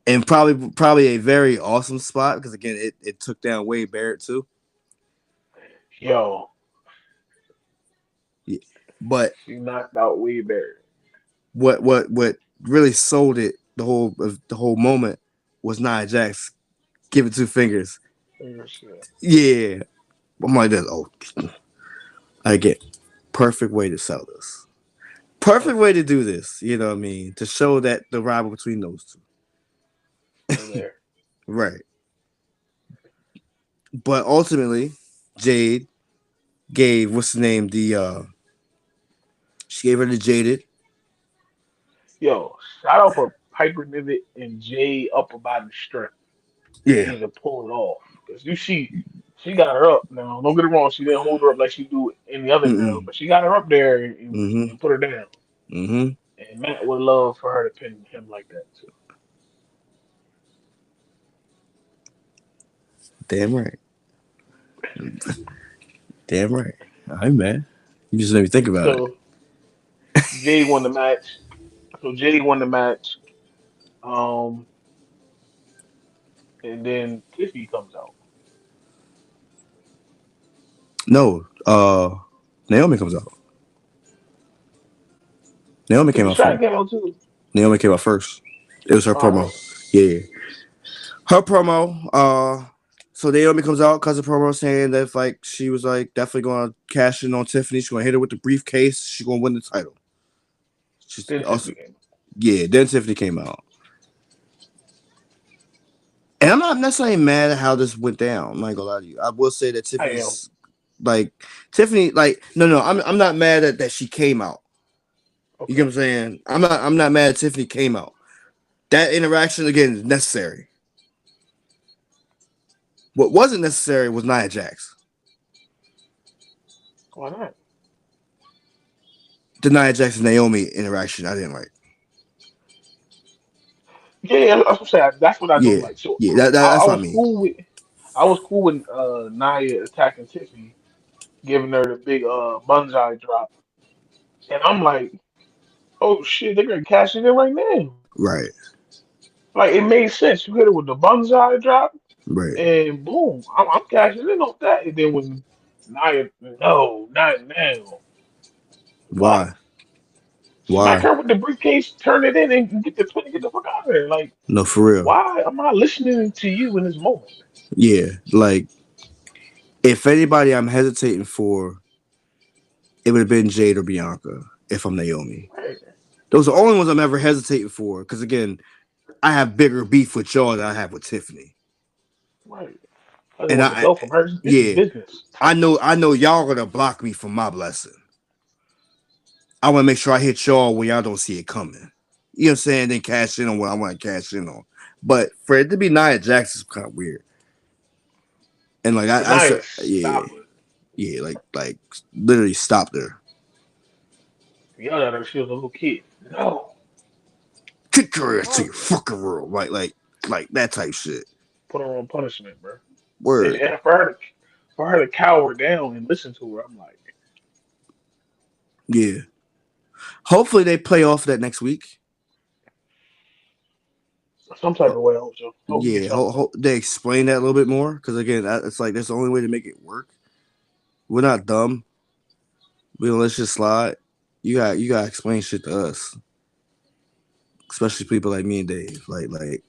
And probably a very awesome spot because again it took down Wade Barrett too. Yo, Yeah. But she knocked out Wade Barrett. what really sold it the whole moment was Nia Jax giving two fingers. Oh, shit. Yeah, I'm like that. Oh, I get perfect way to sell this. Perfect way to do this. You know what I mean? To show that the rival between those two. Still there. Right. But ultimately, Jade gave what's the name she gave her the Jaded. Yo, shout out for Piper Niven and Jay upper body strength to Yeah. even pull it off. Because you see, she got her up. Now, don't get it wrong, she didn't hold her up like she do any other girl, Mm-mm. but she got her up there Mm-hmm. and put her down. Mm-hmm. And Matt would love for her to pin him like that too. Damn right. Damn right. All right, man. You just made me think about it. So Jay won the match. So Jay won the match. Um, and then Tiffy comes out. No, Naomi comes out. Naomi came Tiffy out Stratton first. came out too. Naomi came out first. It was her promo. Oh, Yeah. Her promo. So Naomi comes out because of promo saying that if, like she was like definitely gonna cash in on Tiffany. She's gonna hit her with the briefcase. She's gonna win the title. She's then also Tiffy came. yeah. Then Tiffany came out. And I'm not necessarily mad at how this went down. I'm not gonna lie to you. I will say that I am. Like Tiffany, like no, I'm not mad at that she came out. You get what Okay. I'm saying? I'm not mad at Tiffany came out. That interaction again is necessary. What wasn't necessary was Nia Jax. Why not? The Nia Jax and Naomi interaction I didn't like. Yeah, yeah, that's what I'm saying. That's what I don't Yeah, like. So yeah, I that's what I was mean. cool with Nia attacking Tiffany, giving her the big bonsai drop, and I'm like, oh shit, they're gonna cash it in right now. Right, Like it made sense. You hit her with the bonsai drop, right. and boom, I'm cashing in off that. And then when Nia, no, not now. What? Why? Smack Why? her with the briefcase, turn it in, and get the fuck out of there. Like, No, for real. why am I listening to you in this moment? Yeah, like if anybody I'm hesitating for, it would have been Jade or Bianca. If I'm Naomi, Right, those are the only ones I'm ever hesitating for. Because again, I have bigger beef with y'all than I have with Tiffany. right. I just And want the belt from her. This is yeah, business. I know y'all gonna block me from my blessing. I want to make sure I hit y'all when y'all don't see it coming. You know what I'm saying? Then cash in on what I want to cash in on. But for it to be Nia Jax is kind of weird. And like But I Nia, said, yeah, stop it. yeah, like literally stopped her. Yelled at her. She was a little kid. No. Kick your ass to What? your fucking world. Like that type shit. Put her on punishment, bro. Word. And for her to cower down and listen to her, I'm like, Yeah. Hopefully they play off that next week. some type of way. Hope we get Yeah, something. they explain that a little bit more because again, it's like that's the only way to make it work. We're not dumb. We don't let shit slide. You gotta explain shit to us, especially people like me and Dave. Like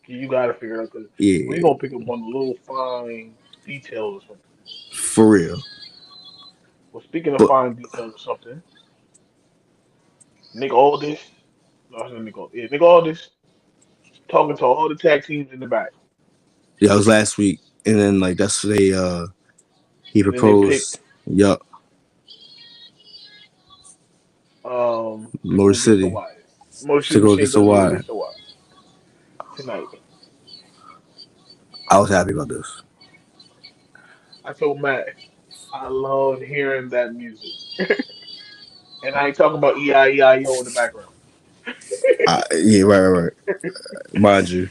You gotta figure it out because we yeah, gonna pick up on the little fine details or something. for real. Well, speaking of But fine details or something, Nick Aldis, no, I said Nick Aldis, yeah, Nick Aldis talking to all the tag teams in the back, yeah, that was last week, and then like that's they he and then they picked proposed. Yup, to go Motor against the City Wyatt. Motor to City go Machine against the gonna go wire. against the Wyatt tonight. I was happy about this. I told Matt I love hearing that music, and I ain't talking about E-I-E-I-O in the background. Yeah, right. Mind you,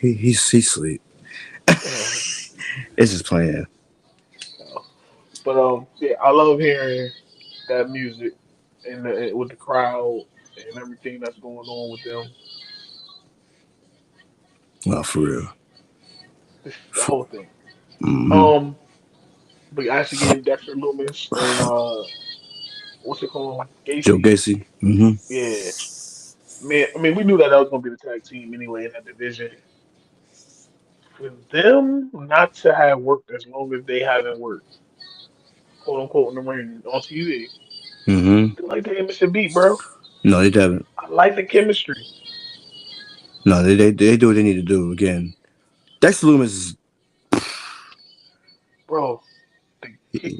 he's sleep. Uh, It's just playing. no. But yeah, I love hearing that music and with the crowd and everything that's going on with them. No, for real. This the For, whole thing. mm-hmm. Um, but actually getting Dexter Loomis and what's it called, Joe Gacy. Gacy. Mm-hmm. Yeah, man. I mean, we knew that was gonna be the tag team anyway in that division. For them not to have worked as long as they haven't worked, quote unquote, in the ring on TV, Mm-hmm. feel like they ain't missed a beat, bro. No, they haven't. I like the chemistry, No, they do what they need to do. Again, Dexter Loomis bro. The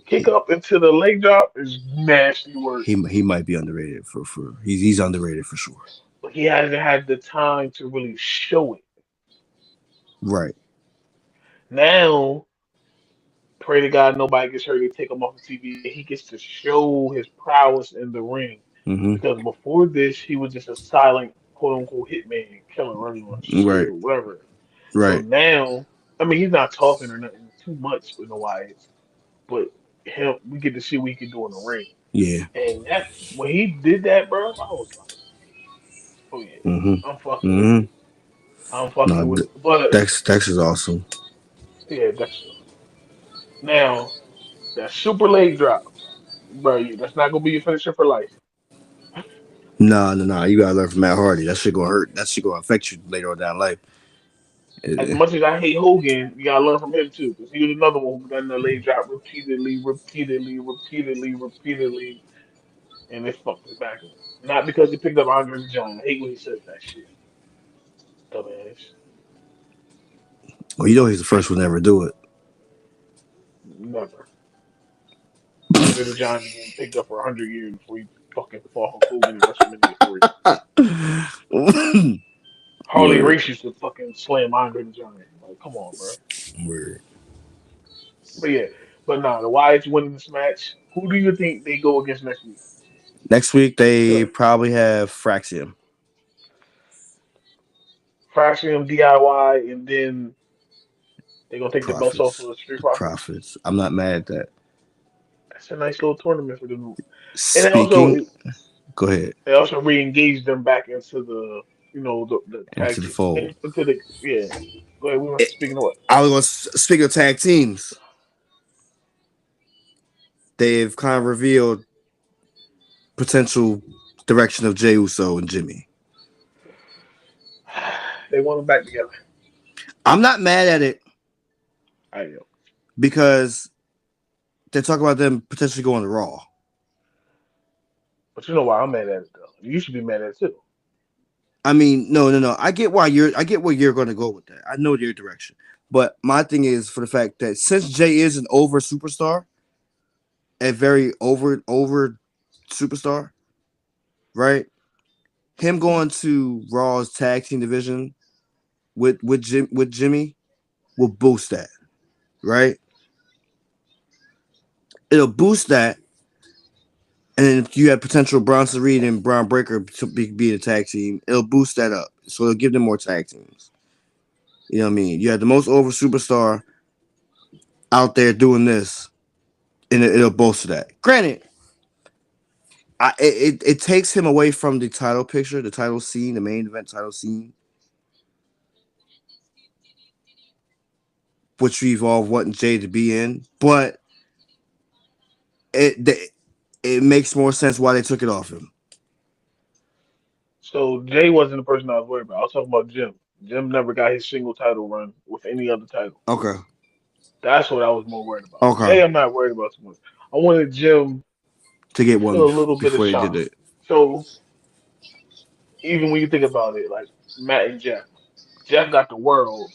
kick he, up into the leg drop is nasty work. he might be underrated for he's underrated for sure. But he hasn't had the time to really show it. Right. Now, pray to God nobody gets hurt. They take him off the TV. He gets to show his prowess in the ring. Mm-hmm. Because before this, he was just a silent, quote unquote, hitman, killing everyone, Right. whatever. So Right. now, I mean, he's not talking or nothing too much with the Wyatts, but him, we get to see what he can do in the ring. Yeah. And that when he did that, bro, I was like, oh yeah, Mm-hmm. I'm fucking with Mm-hmm. it. I'm fucking No, with it. But Dex is awesome. yeah, that's now that super leg drop, bro. That's not gonna be your finisher for life. No. You gotta learn from Matt Hardy. That shit gonna hurt. That shit gonna affect you later on down life. As Eh, much as I hate Hogan, you gotta learn from him too, because he was another one who done the leg drop repeatedly, and it fucked his back up. Not because he picked up Andre the Giant. I hate when he says that shit. Dumbass. well, you know he's the first one to ever do it. Never. Andre the Giant been getting picked up for 100 years before he fucking fought Hulk Hogan in WrestleMania 3. Harley Word. Race used to fucking slam Andre the Giant. Like, come on, bro. Word. But yeah, but nah, the Wyatts winning this match. Who do you think they go against next week? Next week they Sure. probably have Fraxium Fraxium, DIY, and then they're gonna take the belts off Profits. of the Street The Profits. Profits. I'm not mad at that. That's a nice little tournament for them. And Speaking, go ahead they also re-engage them back into the the into tag the team fold. into the yeah. Go ahead. We were speaking of what? I was going to speak of tag teams. They've kind of revealed potential direction of Jey Uso and Jimmy. They want them back together. I'm not mad at it I know. because they talk about them potentially going to Raw. But you know why I'm mad at it though. You should be mad at it too. I mean, no. I get where you're going to go with that. I know your direction, but my thing is for the fact that since Jay is an over superstar, a very over superstar, right? Him going to Raw's tag team division with Jimmy will boost that, right? It'll boost that, and then if you have potential Bronson Reed and Braun Breaker to be in a tag team, it'll boost that up. So it'll give them more tag teams. You know what I mean? You have the most over superstar out there doing this, and it'll bolster that. Granted, it takes him away from the title picture, the title scene, the main event title scene, which we've all wanted Jay to be in. But it makes more sense why they took it off him. So Jay wasn't the person I was worried about. I was talking about Jim. Jim never got his single title run with any other title. Okay. That's what I was more worried about. Okay. Jay, I'm not worried about too much. I wanted Jim To get to one feel a little bit of before they did shine. it. So even when you think about it, like Matt and Jeff, Jeff got the world.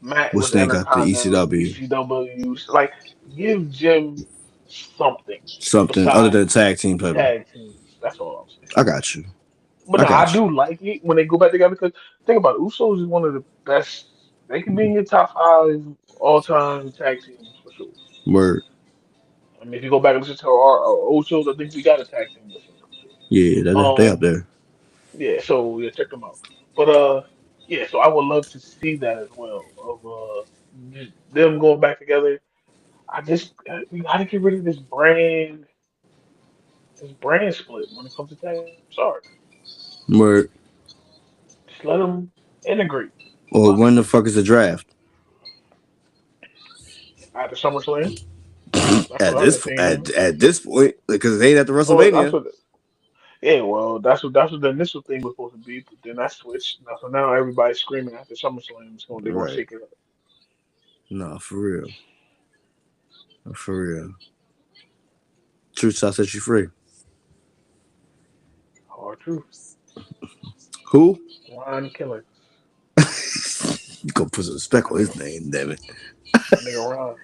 Matt Which was they got the Intercontinental, ECW ECW. Like, give Jim something something other than besides tag team title. tag teams. That's all I'm saying. I got you. But I no, I got you. do like it when they go back together because think about it, Usos is one of the best. They can be in your top five all time tag teams for sure. Word. I mean, if you go back and listen to our Usos, I think we got a tag team with them for sure. Yeah, they up there. Yeah, so yeah, check them out. But yeah, so I would love to see that as well of just them going back together. I just we got to get rid of this brand split when it comes to tag team. I'm sorry, Word. just let them integrate. Or Fuck when the fuck is the draft? after SummerSlam. That's At what I've been this saying. at this point, because it ain't at the Oh, that's WrestleMania. what. Yeah, well, that's what the initial thing was supposed to be, but then that switched. Now, so now everybody's screaming after SummerSlam. They're gonna Right. shake it up. No, for real. For real. Truth shall set you free. Hard truth. Who? Ron Killings. You gonna put some respect on his name, damn it. My nigga Ron.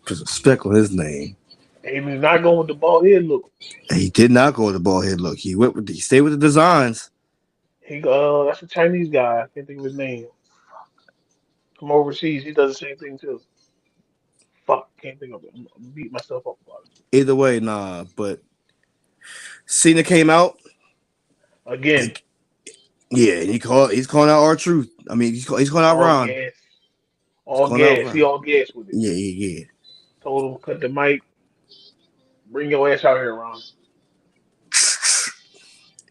Put some respect on his name. And he's not going with the bald head look. And he did not go with the ball head look. He stayed with the designs. That's a Chinese guy. I can't think of his name. From overseas, he does the same thing too. Fuck, can't think of it. I'm beating myself up about it. Either way, nah. But Cena came out. Again, He, yeah, he's calling out our truth. I mean, he's calling out all Ron. gas, He's all calling out gas. He Ron. all gas with it. Yeah, yeah, Told him cut the mic. Bring your ass out here, Ron.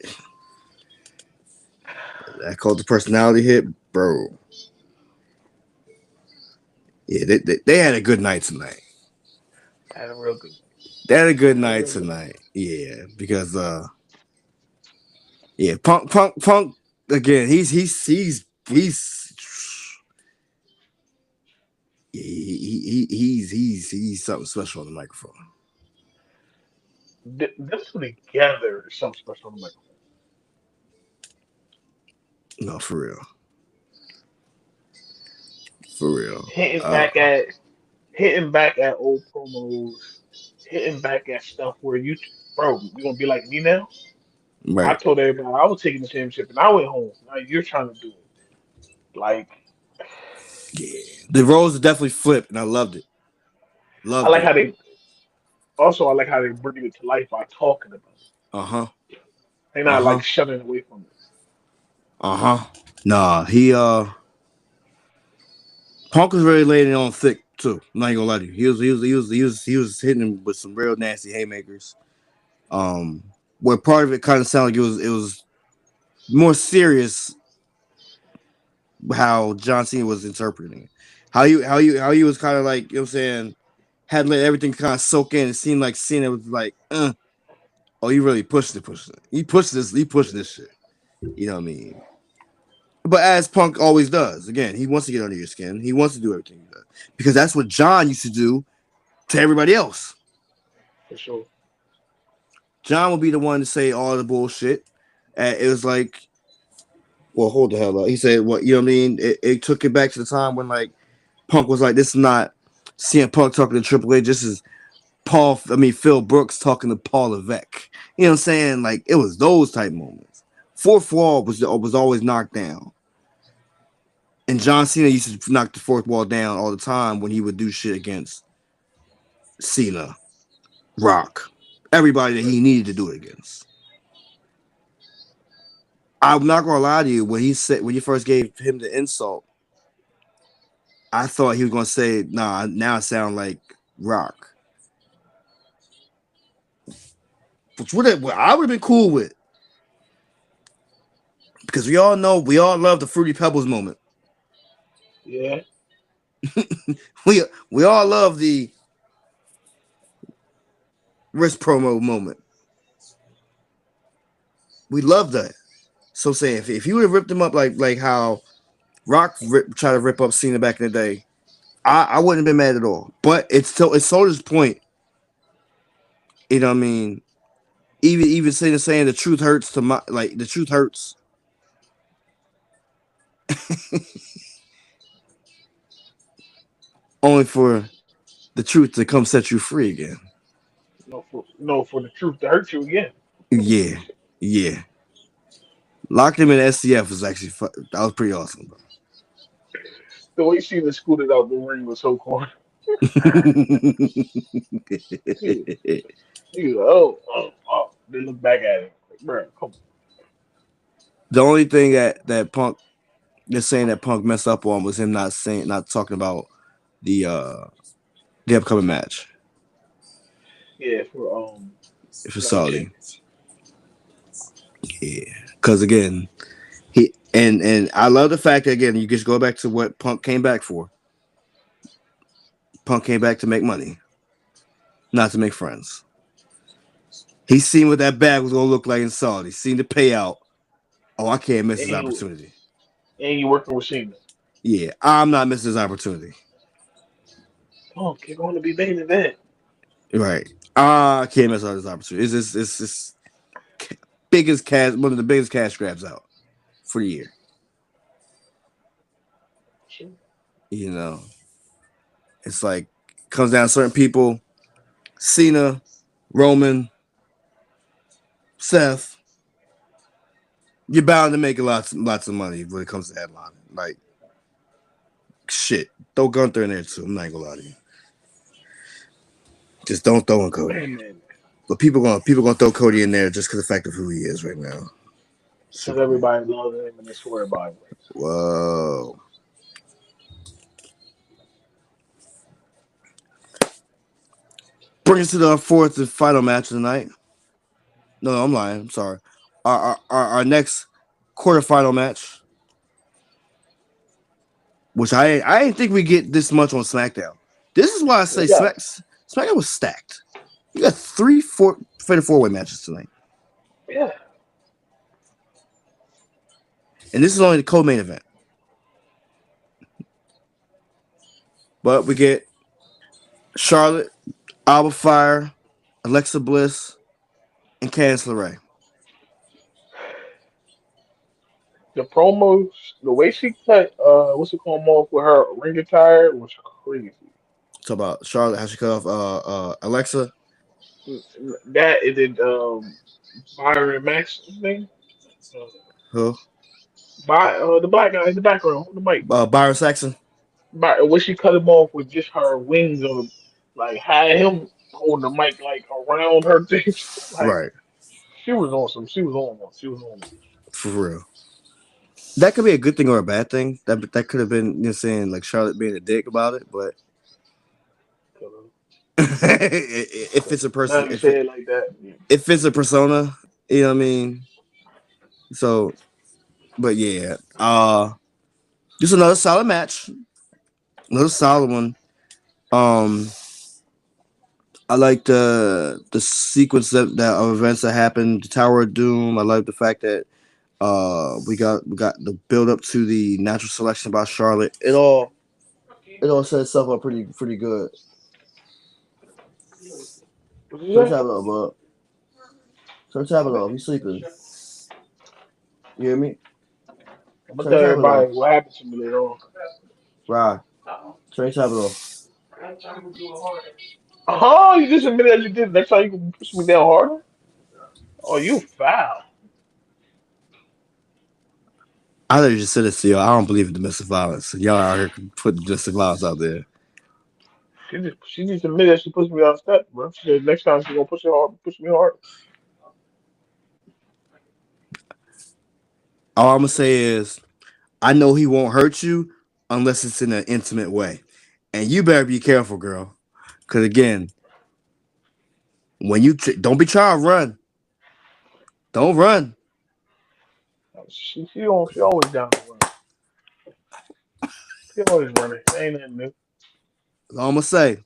yeah. I called the personality hit, bro. Yeah, they had a good night tonight. Had a real good. They had a good Had a night real good. tonight. Yeah, because yeah, Punk again. He's something special on the microphone. Them two together is something special on the microphone. No, for real. Hitting Uh, back at hitting back at old promos, hitting back at stuff where bro, you gonna be like me now? I right. told everybody I was taking the championship and I went home. Now you're trying to do it. Like, Yeah, the roles definitely flipped, and I loved it. I Loved like it. how they also I like how they bring it to life by talking about it. Uh huh. They're Uh not like huh. shutting away from it. Uh huh. Nah, he Punk was really laying it on thick too. I'm not even gonna lie to you. He was hitting him with some real nasty haymakers. Um, where part of it kind of sounded like it was more serious how John Cena was interpreting it. How you was kind of like, you know what I'm saying, had let everything kind of soak in. It seemed like Cena was like, oh, you really pushing it. He pushed this shit. You know what I mean? But as Punk always does, again, he wants to get under your skin. He wants to do everything he does. Because that's what John used to do to everybody else. For sure. John would be the one to say all the bullshit. And it was like, well, hold the hell up. He said, what, you know what I mean? It took it back to the time when, like, Punk was like, this is not CM Punk talking to Triple H. This is Phil Brooks talking to Paul Levesque. You know what I'm saying? Like, it was those type moments. Fourth wall was always knocked down. And John Cena used to knock the fourth wall down all the time when he would do shit against Cena, Rock, everybody that Right. he needed to do it against. I'm not gonna lie to you. When you first gave him the insult, I thought he was gonna say, "Nah, now I sound like Rock," which I would have been cool with, because we all love the Fruity Pebbles moment. Yeah. We all love the wrist promo moment. We love that. So saying if you would have ripped him up like how tried to rip up Cena back in the day, I wouldn't have been mad at all. But it's Soldier's point. You know what I mean? Even saying the truth hurts to my like the truth hurts. Only for the truth to come set you free again. For the truth to hurt you again. Yeah, yeah. Locked him in SCF was actually that was pretty awesome, bro. The way Cena scooted out the ring was so corny. He, he was, oh. They look back at him. Like, bro, come The only thing that Punk they're saying that Punk messed up on was him not talking about the uh the upcoming match Yeah, for for Night of Saudi. Champions. Yeah, because again, and I love the fact that again you just go back to what Punk came back for. Punk came back to make money, not to make friends. He's seen what that bag was gonna look like in Saudi. Seen the payout. Oh, I can't miss And this you opportunity. and you working with Cena. Yeah, I'm not missing this opportunity. Punk, you're going to be main event. Right. I can't miss out this opportunity. It's biggest cash, one of the biggest cash grabs out for the year. Sure. You know, it's like comes down to certain people: Cena, Roman, Seth. You're bound to make lots of money when it comes to headlining. Like shit, throw Gunther in there too. I'm not gonna lie to you. Just don't throw in Cody. Man. But people gonna throw Cody in there just because of the fact of who he is right now. Because Superman. everybody loves him and they swear by him. Whoa. Bring us to the fourth and final match of the night. No, I'm lying. I'm sorry. Our next quarterfinal match, which I didn't think we get this much on SmackDown. This is why I say Yeah, SmackDown was stacked. You got three fatal four-way matches tonight, yeah. and this is only the co-main event. But we get Charlotte, Alba Fire, Alexa Bliss, and Candice LeRae. The promos, the way she cut, what's it called, off with her ring attire was crazy. Talk about Charlotte, how she cut off Alexa. That it did Byron Max thing. Uh, Who? by the black guy in the background on the mic. Byron Saxon. By when she cut him off with just her wings on him, like had him holding the mic like around her things. Like Right. she was awesome. She was on one. She was on one. For real. That could be a good thing or a bad thing. That could have been saying like Charlotte being a dick about it, but if it's a Now person, you say it like that. Yeah. if it's a persona, you know what I mean. So, but yeah, just another solid match, another solid one. Um, I like the sequence that of events that happened. The Tower of Doom. I like the fact that we got the build up to the natural selection by Charlotte. It all set itself up pretty good. What you Turn the say? tablet off, bud. Turn the tablet off. You sleeping? You hear me? I'm gonna Turn the tell tablet off. everybody what happened to me later on. Right. Turn the tablet off. Oh, you just admitted that you did. Next time you can push me down harder. Oh, you foul. I thought you just said this to y'all. I don't believe in domestic violence. Y'all out here putting domestic violence out there. She just admitted that she pushed me on step, bro. She said next time she's gonna push me hard. All I'm gonna say is, I know he won't hurt you unless it's in an intimate way, and you better be careful, girl. Because again, when you don't be trying to run, don't run. She always down to run. She always running. Ain't nothing new. That's all I'm gonna say.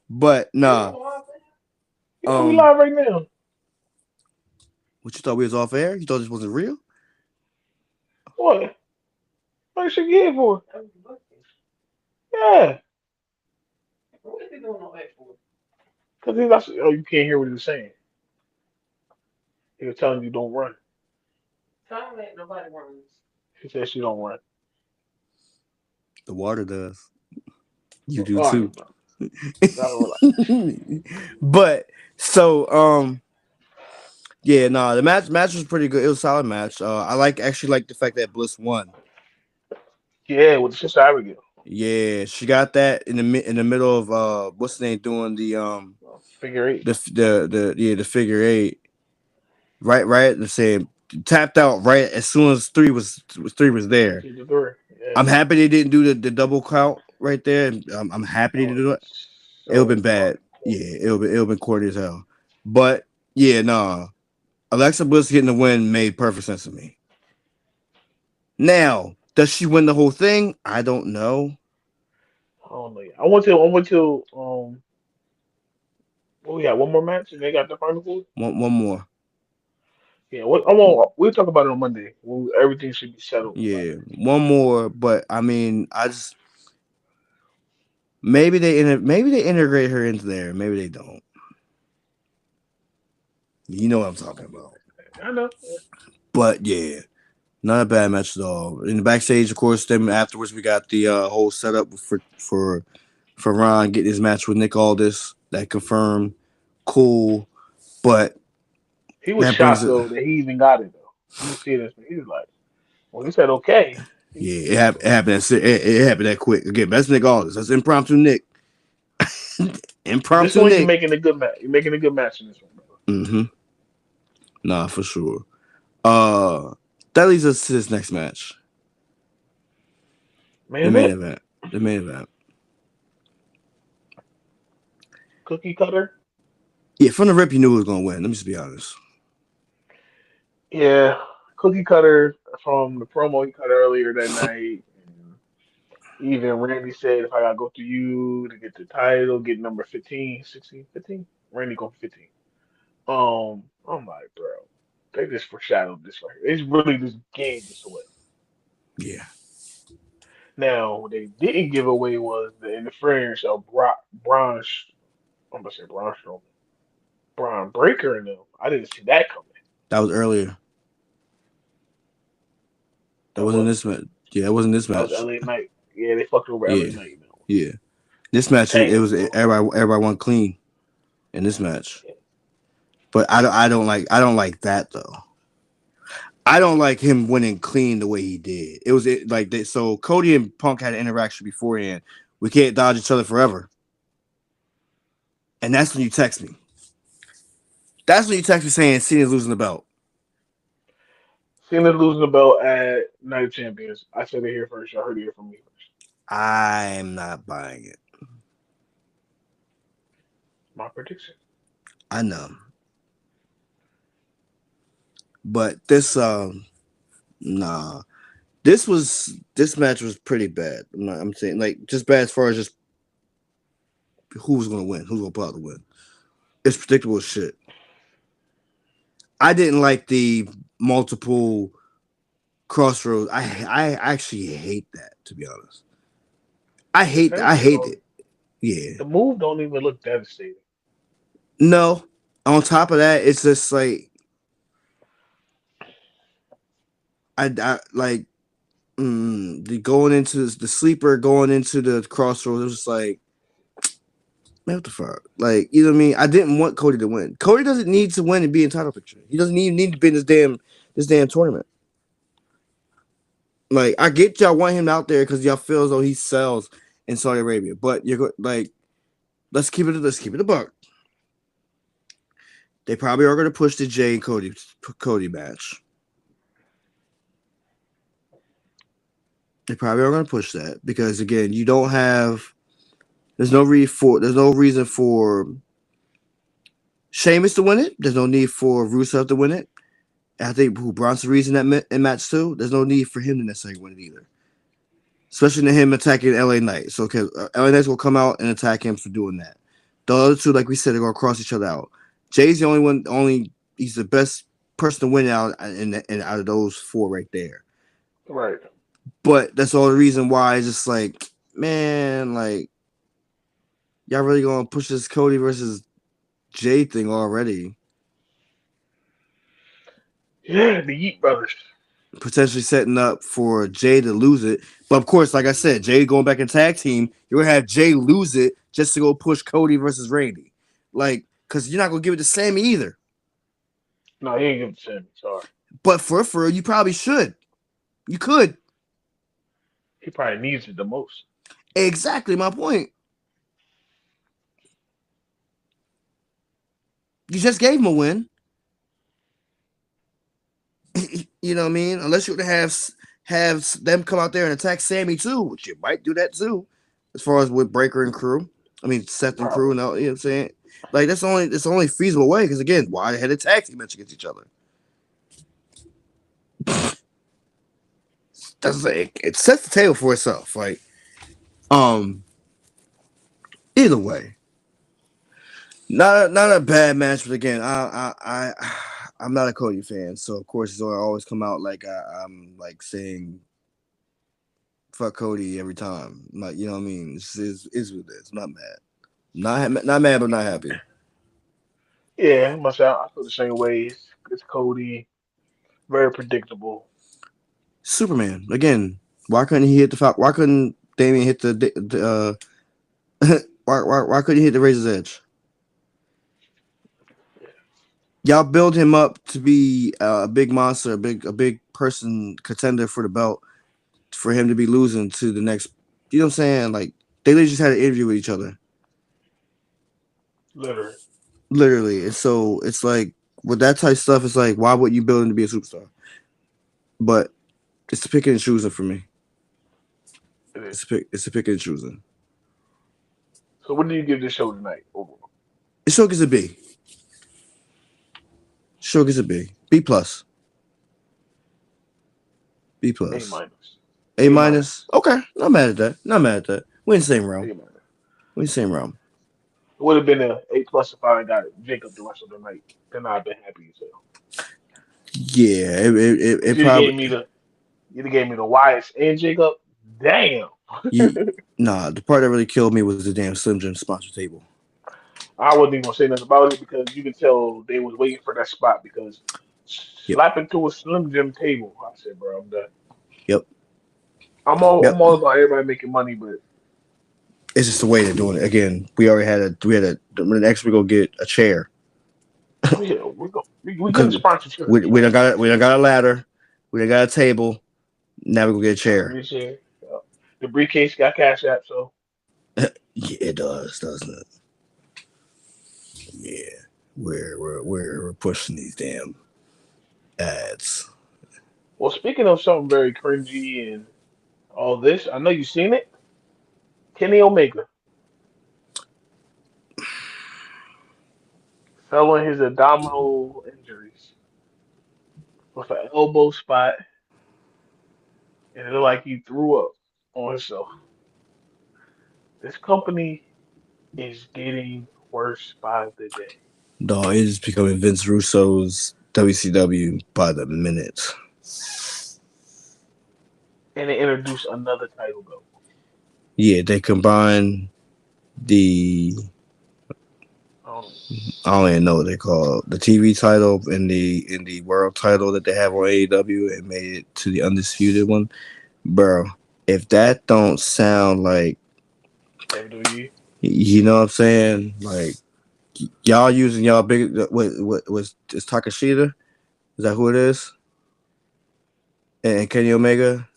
But nah. Yeah, we Um, live right now. what you thought we was off air? You thought this wasn't real? What? What should you get for? Yeah, because he's not. Oh, you can't hear what he was saying. He was telling you don't run. She said she don't run. The water does. You All do too. right, bro. Gotta relax. But so yeah, no, the match was pretty good. It was a solid match. I actually like the fact that Bliss won. Yeah, with the sister Abigail. Yeah, she got that in the middle of what's the name doing Figure eight. the figure eight. Right, the same tapped out right as soon as three was there. Two to three. Yeah. I'm happy they didn't do the double count right there. I'm happy they That did would have do been it. It would have so been bad. fucking Yeah, it would been corny as hell. But yeah, nah. Alexa Bliss getting the win made perfect sense to me. Now, does she win the whole thing? I don't know. I don't know. I went to what we got one more match and they got the final four. One more. Yeah, what I want we'll talk about it on Monday. Everything should be settled about Yeah, everything. one more. But I mean, I just maybe they integrate her into there. Maybe they don't. You know what I'm talking about. I know. Yeah. But yeah, not a bad match at all. In the backstage, of course, then afterwards we got the whole setup for Ron getting his match with Nick Aldis. That confirmed. Cool. But He was that brings shocked it. though that he even got it though. You see this? He was like, "Well, he said okay." Yeah, it happened. It happened that quick. Again, that's Nick Aldis. That's impromptu Nick. This Impromptu one, you're Nick. making a good match. You're making a good match in this one, bro. Mm-hmm. Nah, for sure. Uh, that leads us to this next match, Main the main event, event. The main event. cookie cutter. Yeah, from the rip, you knew who was gonna win. Let me just be honest. Yeah, cookie cutter from the promo he cut earlier that night. And even Randy said, if I gotta go through you to get the title, get number 15, 16, 15. Randy going for 15. I'm like, bro, they just foreshadowed this right here. It's really just gave this away. Yeah, Now, what they didn't give away was the interference of I'm gonna say Braun Strowman, Braun Breaker and them. I didn't see that coming. that was earlier. That That wasn't was this match. Yeah, that wasn't this that was match. LA Knight. Yeah, they fucked over LA Yeah, Knight. You know. yeah. This match, it Dang. was everybody went clean in this match. But I don't like that though. I don't like him winning clean the way he did. It was like that. So Cody and Punk had an interaction beforehand. We can't dodge each other forever, and that's when you text me. That's when you text me saying Cena's losing the belt. Cena losing the belt at Night of Champions. I said it here first. Y'all heard it here from me first. I'm not buying it. My prediction. I know, but nah. This match was pretty bad. I'm saying like just bad as far as just who's gonna win, who's gonna pull out the win. It's predictable as shit. I didn't like the multiple crossroads. I actually hate that, to be honest. I Defensive hate though. it. Yeah. The move don't even look devastating. No. On top of that, it's just like I like the going into the sleeper, going into the crossroads. It was just like, man, what the fuck? Like, you know what I mean? I didn't want Cody to win. Cody doesn't need to win and be in title picture. He doesn't even need to be in this damn tournament. Like, I get y'all want him out there because y'all feel as though he sells in Saudi Arabia, but like, let's keep it a buck. They probably are going to push the Jay and Cody match. They probably are going to push that because again, you don't have. There's no reason for Sheamus to win it. There's no need for Rusev to win it. I think who Bronson Reed's in that match too. There's no need for him to necessarily win it either. especially to him attacking LA Knight. So, because LA Knight's gonna come out and attack him for doing that. The other two, like we said, are gonna cross each other out. Jay's the only one. Only he's the best person to win out and out of those four right there. Right. But that's all the reason why it's just like, man, like y'all really gonna push this Cody versus Jay thing already? Yeah, the Yeet Brothers. Potentially setting up for Jay to lose it. But of course, like I said, Jay going back in tag team, you're gonna have Jay lose it just to go push Cody versus Randy. Like, cause you're not gonna give it to Sammy either. No, he ain't give it to him. Sorry. But for you probably should. You could. He probably needs it the most. Exactly my point. You just gave him a win. You know what I mean? Unless you would have them come out there and attack Sammy too, which you might do that too, as far as with Breaker and crew. I mean Seth and crew Probably. and all. You know what I'm saying? Like that's the only feasible way. Because again, why the hell did tag team match against each other? That's like it sets the table for itself. Like um, either way, not a bad match, but again, I'm not a Cody fan, so of course it's gonna always come out like I'm like saying fuck Cody every time. Like you know what I mean? It's what it is. I'm not mad. Not mad, but not happy. Yeah, myself. I feel the same way. It's Cody. Very predictable. Superman again. Why couldn't he hit the Why couldn't Damien hit why couldn't he hit the Razor's Edge? Y'all build him up to be a big monster, a big person contender for the belt, for him to be losing to the next. You know what I'm saying? Like they literally just had an interview with each other, Literally. literally. And so it's like with that type of stuff, it's like why would you build him to be a superstar? But it's the picking and choosing for me. It is. It's a picking and choosing. So what do you give this show tonight overall? It sure gets a B. Sure gets a B. B plus. B A plus. minus. A A minus. minus. Okay, not mad at that. Not mad at that. We're in the same A realm. minus. We're in the same realm. It would have been a A plus if I had got Jacob the rest of the night. Then I'd been happy as hell. Yeah, If it you probably gave me the you'd gave me the Wyatt and Jacob, damn. you nah. The part that really killed me was the damn Slim Jim sponsor table. I wasn't even gonna say nothing about it because you could tell they was waiting for that spot because Yep, slapping to a Slim Jim table. I said, bro, I'm done. yep, I'm yep. all about everybody making money, but It's just the way they're doing it. Again, we had a the next we go get a chair oh yeah, we because getting sponsorships. we don't got a ladder, we don't got a table. Now we go get a chair. We said, the briefcase got cash app, so Yeah, it does, doesn't it? Yeah, we're pushing these damn ads. well speaking of something very cringy and all this, I know you've seen it. Kenny Omega fell on his abdominal injuries with an elbow spot and it looked like he threw up on himself. This company is getting worse by the day. Dog, it is becoming Vince Russo's WCW by the minute. And they introduced another title belt. Yeah, they combine the Um, I don't even know what they call it, the TV title and the world title that they have on AEW and made it to the undisputed one, bro. If that don't sound like WWE. you know what I'm saying, like y'all using y'all big what was is Takashita? Is that who it is? And Kenny Omega.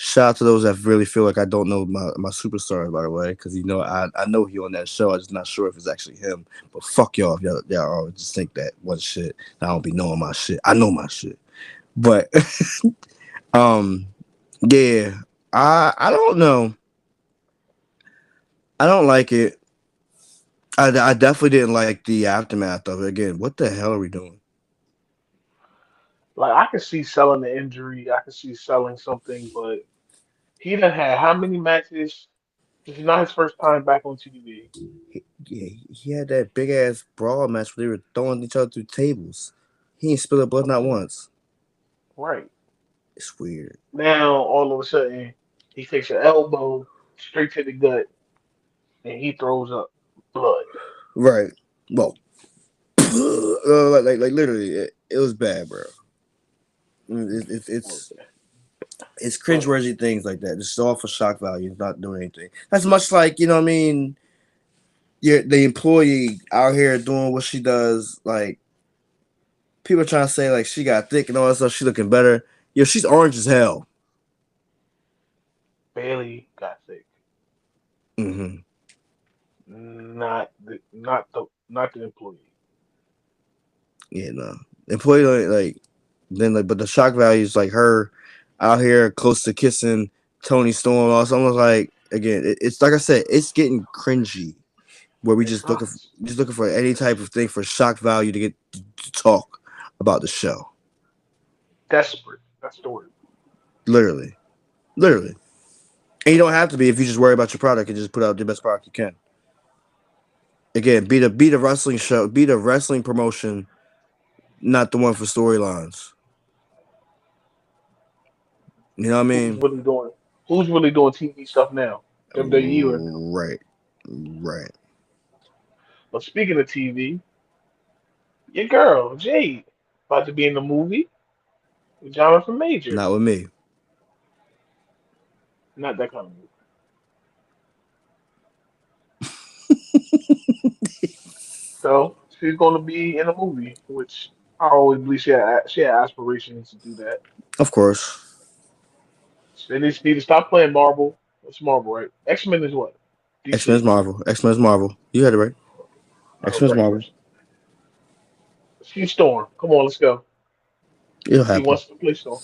Shout out to those that really feel like I don't know my superstars, by the way, because you know I know he on that show. I'm just not sure if it's actually him. But fuck y'all if y'all always just think that one shit. I don't be knowing my shit. I know my shit. But um, yeah, I don't know. I don't like it. I definitely didn't like the aftermath of it. Again, what the hell are we doing? Like I can see selling the injury, I can see selling something, but He done had how many matches? This is not his first time back on TV. He had that big ass brawl match where they were throwing each other through tables. He ain't spilled a blood not Okay, once. right. It's weird. Now all of a sudden he takes an elbow straight to the gut and he throws up blood. Right. Well, like literally, it was bad, bro. Okay. It's But cringeworthy things like that. Just all for shock value, not doing anything. That's much like, you know what I mean. The employee out here doing what she does. Like people trying to say like she got thick and all that stuff. She looking better. Yo, she's orange as hell. Bailey got sick. Mm-hmm. Not the employee. Yeah, no. Employee like then like, but the shock value is like her out here close to kissing Tony Storm. Also, almost like again, it's like I said, it's getting cringy. Where we It's not just looking for any type of thing for shock value to get to talk about the show. desperate. That's the word. Literally, literally. And you don't have to be if you just worry about your product and just put out the best product you can. Again, be the wrestling show, be the wrestling promotion, not the one for storylines. You know what I Who's mean? really doing? Who's really doing TV stuff now? WWE or no? Right, right. But speaking of TV, your girl Jade about to be in the movie with Jonathan Major. Not with me. Not that kind of movie. So she's going to be in a movie, which I always believe she had aspirations to do that. Of course. So they just need to stop playing Marvel. It's Marvel, right? X-Men is what? X Men's DC. Marvel. X Men's Marvel. You had it right. X Men's Right. Marvel. She's Storm. Come on, let's go. It'll She happen wants to play Storm.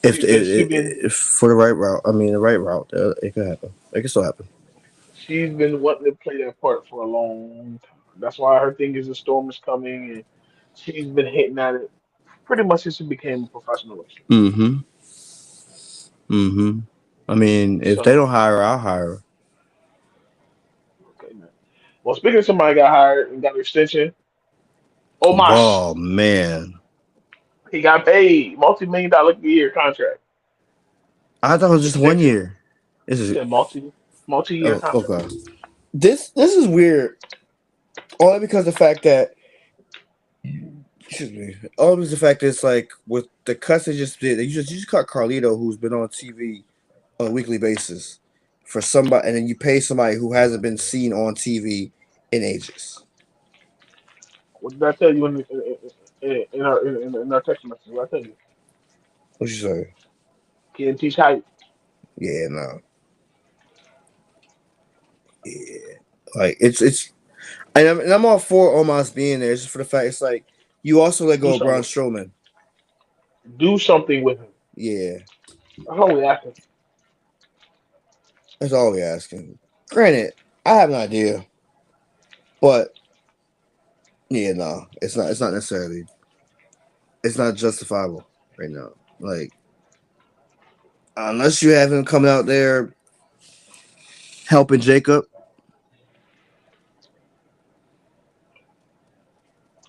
if She been if for the right route. I mean, the right route. It could happen. It can still happen. she's been wanting to play that part for a long time. That's why her thing is the Storm is coming, and she's been hitting at it pretty much since she became a professional wrestler. Mm-hmm. Mm-hmm. I mean, if they So, don't hire her, I'll hire her. okay, man. Well, speaking of somebody got hired and got an extension, Omas, Oh man, he got paid multi-million-dollar a year contract I thought it was just one extension. year. This He is said multi-year oh contract. okay. This is weird. Only because the fact that excuse me. Only because the fact that it's like with the cuts they just did. You just cut Carlito, who's been on TV on a weekly basis, for somebody, and then you pay somebody who hasn't been seen on TV in ages. What did I tell you in our text message? What did I tell you? What you say? Can't teach height. Yeah, no. Yeah, like and I'm all for Omos being there. It's just for the fact it's like you also let Do go of something Braun with him. Strowman. Do something with him. Yeah, That's all we asking. that's all we asking. Granted, I have an idea, but yeah, no, it's not. It's not necessarily. It's not justifiable right now. Like unless you have him coming out there helping Jacob.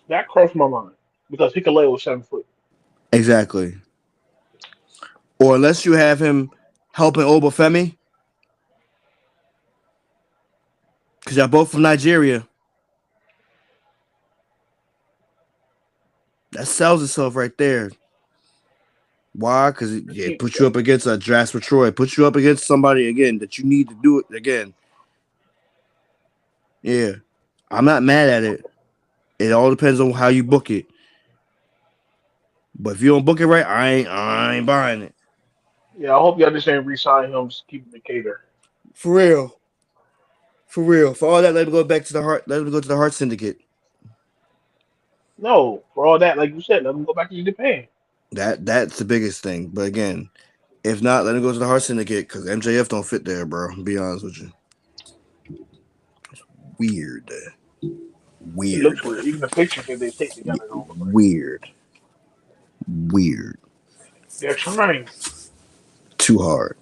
That crossed my mind because Hikaleo was 7 foot. Exactly. Or unless you have him helping Obafemi, because y'all both from Nigeria. That sells itself right there. Why? Because The it team, puts you up against a Jasper Troy. Puts you up against somebody again that you need to do it again. Yeah. I'm not mad at it. It all depends on how you book it. But if you don't book it right, I ain't buying it. yeah, I hope y'all just ain't re-sign him. Just keep him in Cater. For real. For real. For all that, let him go back to the heart. Let him go to the Heart Syndicate. No, for all that, like you said, let him go back to Japan. That's the biggest thing. But again, if not, let him go to the Heart Syndicate because MJF don't fit there, bro. Be honest with you. Weird. It Weird. looks weird. Even the pictures that they take together don't look right. Weird. Weird. They're trying. Too hard.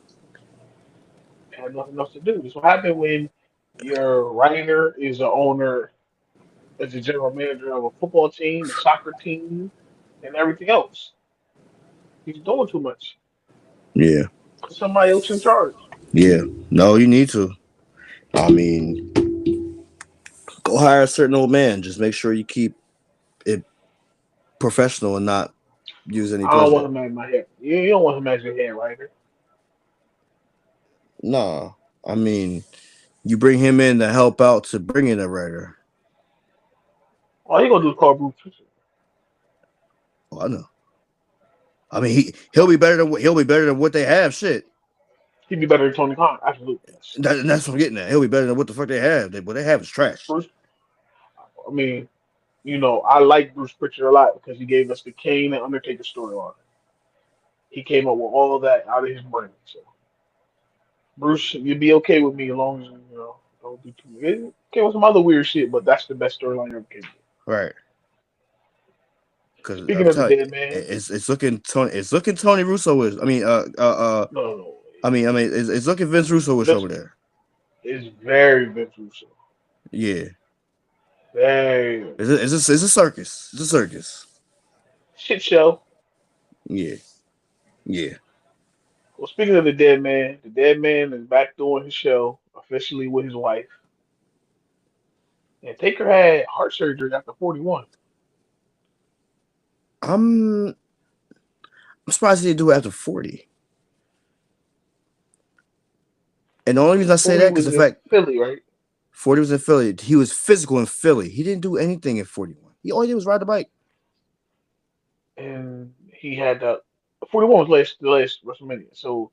have nothing else to do. This what happened when your writer is the owner, is the general manager of a football team, a soccer team, and everything else. He's doing too much. Yeah, Put somebody else in charge. yeah. No, you need to. I mean, go hire a certain old man. Just make sure you keep it professional and not use any I don't want president. him as my head. You don't want him as your head writer. Nah, I mean, you bring him in to help out to bring in a writer. All he gonna do is call Bruce Prichard. Oh, I know. I mean, he'll be better than what they have. Shit, He'd be better than Tony Khan. Absolutely, yes. that's what I'm getting at. He'll be better than what the fuck they have. What they have is trash. Bruce, I mean, I like Bruce Prichard a lot because he gave us the Kane and Undertaker storyline. He came up with all of that out of his brain. So, Bruce, you'd be okay with me as long as don't do too much. It came with some other weird shit, but that's the best storyline ever came. Right. Because Speaking I'm of the telling you, dead man, it's looking Tony Russo is. no, no, no. It's looking Vince Russo is Vince over there. is very Vince Russo. Yeah, Very it's a circus. It's a circus. shit show. Yeah, yeah. Well, speaking of the dead man is back doing his show officially with his wife. And Taker had heart surgery after 41. I'm I'm surprised he didn't do it after 40. And the only reason I say 40 that because was the in fact Philly, right? 40 was in Philly, he was physical in Philly. He didn't do anything in 41. He all he did was ride the bike. And he had 41 was the last WrestleMania. So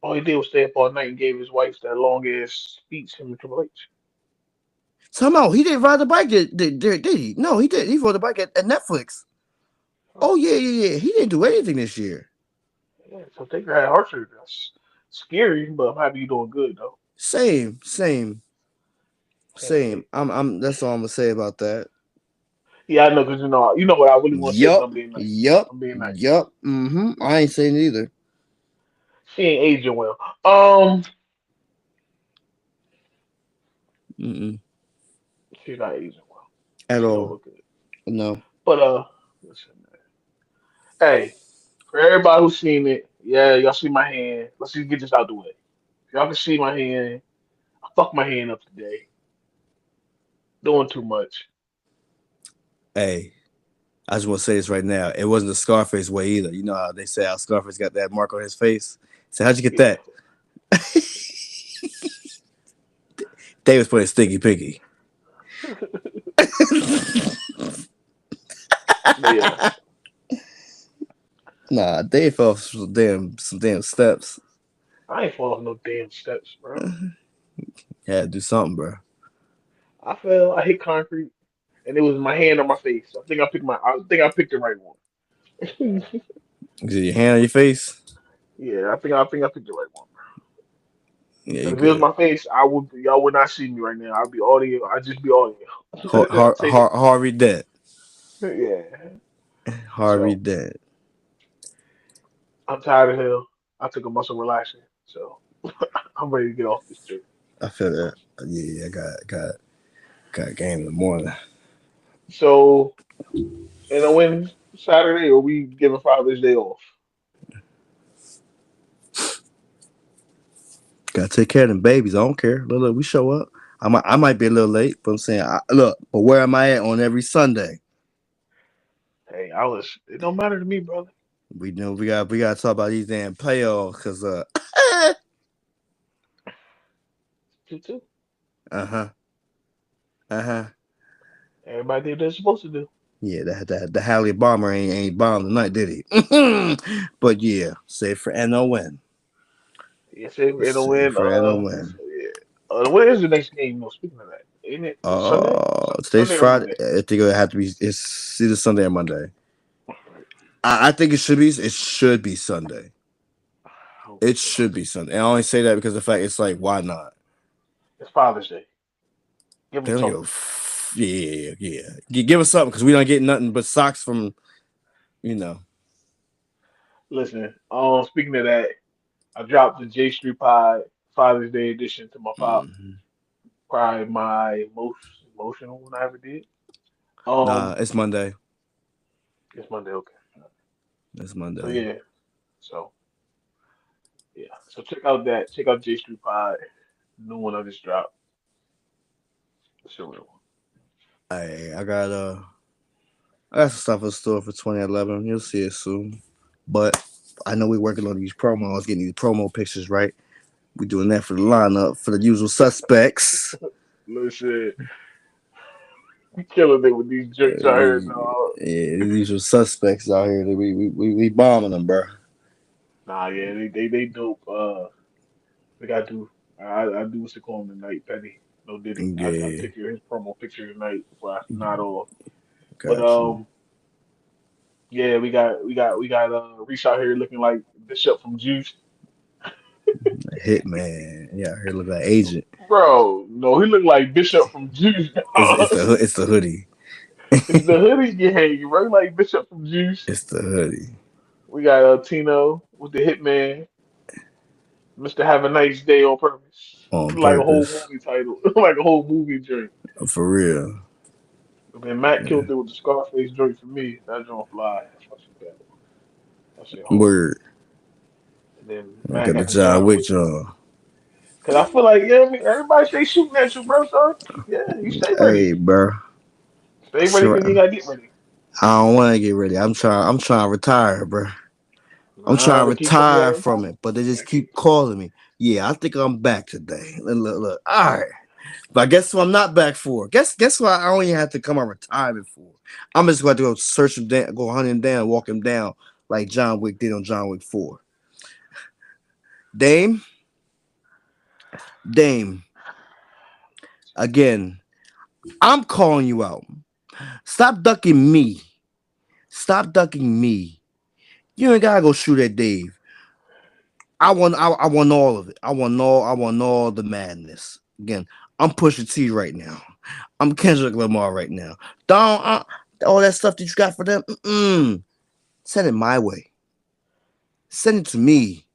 all he did was stay up all night and gave his wife that long ass speech him and Triple H. Somehow he didn't ride the bike. Did he? No, he did. He rode the bike at Netflix. Oh yeah. He didn't do anything this year. Yeah, so Taker had heart surgery. That's scary, but I'm happy you're doing good though. Can't Same. wait. I'm. That's all I'm gonna say about that. Yeah, I know, because you know what I really want to say, but Yup. I'm being nice. Yup. I'm being nice. Yup. Mm-hmm. I ain't saying it either. She ain't aging well. Mm-mm. She's not aging well. At She don't all. look good. No. But listen, man. Hey, for everybody who's seen it, yeah, y'all see my hand. Let's just get this out the way. If y'all can see my hand, I fucked my hand up today. Doing too much. Hey, I just want to say this right now. It wasn't the Scarface way either. You know how they say how Scarface got that mark on his face. So how'd you get Yeah, that? Davis put a stinky pinky. but yeah, Nah, Dave fell off some damn steps. I ain't falling off no damn steps, bro. Had to do something, bro. I fell. I hit concrete, and it was my hand on my face. I think I picked the right one. Is it your hand on your face? Yeah, I think I picked the right one. Yeah, you Because if it was good. my face, y'all would not see me right now. I'd be audio. I'd just be audio. Say no. Harvey Dent. Yeah. Harvey So Dent. I'm tired of hell. I took a muscle relaxing, so I'm ready to get off this dirt. I feel that. Yeah, I got a game in the morning. So, and I win Saturday, or we giving Father's Day off? Gotta take care of them babies. I don't care. Look, we show up. I might be a little late, but I'm saying, look. But where am I at on every Sunday? Hey, I was. It don't matter to me, brother. We know we got to talk about these damn playoffs because Two two. uh-huh uh-huh Everybody did what they're supposed to do. yeah the Halle bomber ain't bombed tonight, did he? But yeah, save for NON. Yes, it'll Save win. for NON. So yeah. What is the next game? No, speaking of that, ain't it Sunday? Today's Sunday or Friday. Monday? I think it'll have to be. It's either Sunday or Monday. I think it should be Sunday. I hope It so. should be Sunday. And I only say that because the fact it's like, why not? It's Father's Day. Give They them don't give a something. yeah. Give us something because we don't get nothing but socks from you know. Listen, speaking of that, I dropped the J Street Pod Father's Day edition to my pop. Mhm. Probably my most emotional one I ever did. Nah, Um, it's Monday. it's Monday. Okay. It's So Monday. yeah. So yeah. So check out J Street Pod. New one I just dropped. It's a real one. I got some stuff in store for 2011. You'll see it soon. But I know we're working on these promos, getting these promo pictures right. We're doing that for the lineup for the usual suspects. Listen, we killing it with these drinks out here, Yeah, dog. the usual suspects out here. We bombing them, bro. Nah, yeah, they dope. We got to. I do what's it called tonight, Petty. No Diddy. I Yeah, take his promo picture tonight before I nod off. But got you. yeah, we got Reese out here looking like Bishop from Juice. Hitman. Yeah, here look like agent. Bro, no, he looked like Bishop from Juice. It's Dog. it's the hoodie. It's the hoodie gang, right? Like Bishop from Juice. It's the hoodie. We got Tino with the Hitman, Mr. Have a Nice Day on Purpose. On Like a whole purpose. movie title, like a whole movie drink. For real. And then Matt Yeah. killed it with the Scarface joint for me. That joint fly. I fucks with that. That shit hard. Word. And then I Matt got the got the John John Wick Wick. John. Cause I feel like, yeah, I mean, everybody stay shooting at you, bro. So yeah, you stay ready. Hey, bro. Stay ready Sure. because you gotta get ready. I don't want to get ready. I'm trying to retire, bro. I'm trying Nah, to they keep putting you retire on from top. it, but they just keep calling me. Yeah, I think I'm back today. Look. All right. But guess what I'm not back for? Guess what I only have to come on retirement for? I'm just going to go search him down, go hunt him down, walk him down like John Wick did on John Wick 4. Dame, Dame, again, I'm calling you out. Stop ducking me. Stop ducking me. You ain't gotta go shoot at Dave. I want all of it. I want all the madness. Again, I'm pushing T right now. I'm Kendrick Lamar right now. Don't all that stuff that you got for them. Send it my way. Send it to me.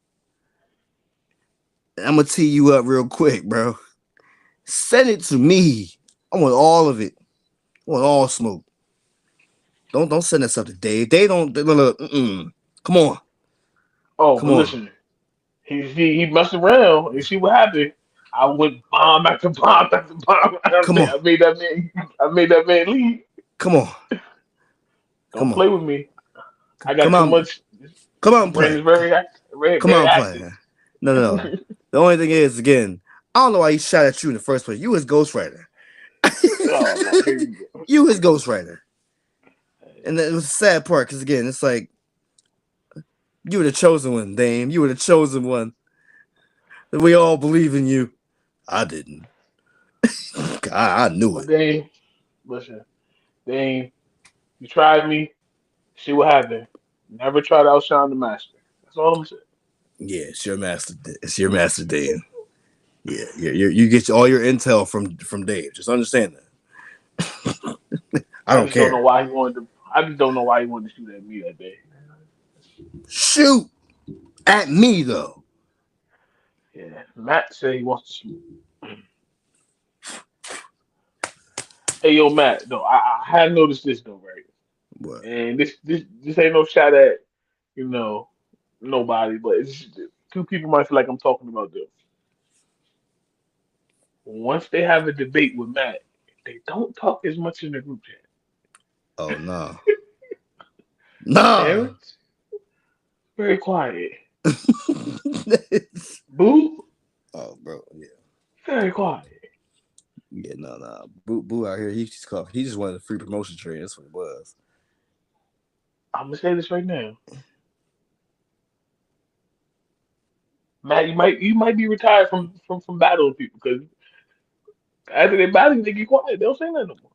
I'm gonna tee you up real quick, bro. Send it to me. I want all of it. I want all smoke. Don't send that stuff to Dave. They don't look. Come on, Oh, come but on, listen, he messed around and see what happened. I went bomb after bomb after bomb. come on, I made that man leave. come on, Don't come on, play with me. I got come too on, much. come My on, brain play. is very Come very on, play. active. No. The only thing is, again, I don't know why he shot at you in the first place. You his ghostwriter. Oh Lord, here we go. You his ghostwriter. And it was a sad part because, again, it's like, you were the chosen one, Dame. You were the chosen one. We all believe in you. I didn't. I knew But it. Dane, listen, Dane, you tried me. See what happened. Never try to outshine the master. That's all I'm saying. Yeah, it's your master. It's your master, Dame. Yeah, you get all your intel from Dave. Just understand that. I I don't just don't know care. why he wanted to. I just don't know why he wanted to shoot at me that day. Shoot at me though. Yeah, Matt said he wants to shoot. Hey, yo, Matt. No, I had noticed this though, right? What? And this ain't no shot at you know nobody, but it's two people might feel like I'm talking about them. Once they have a debate with Matt, they don't talk as much in the group chat. Oh no, no. Terrence, very quiet. Boo, Oh, bro, yeah. very quiet. Yeah, no. Boo out here, he just wanted a free promotion trade. That's what it was. I'm gonna say this right now. Matt, you might be retired from battling people because after they battle you, they get quiet. They don't say nothing no more.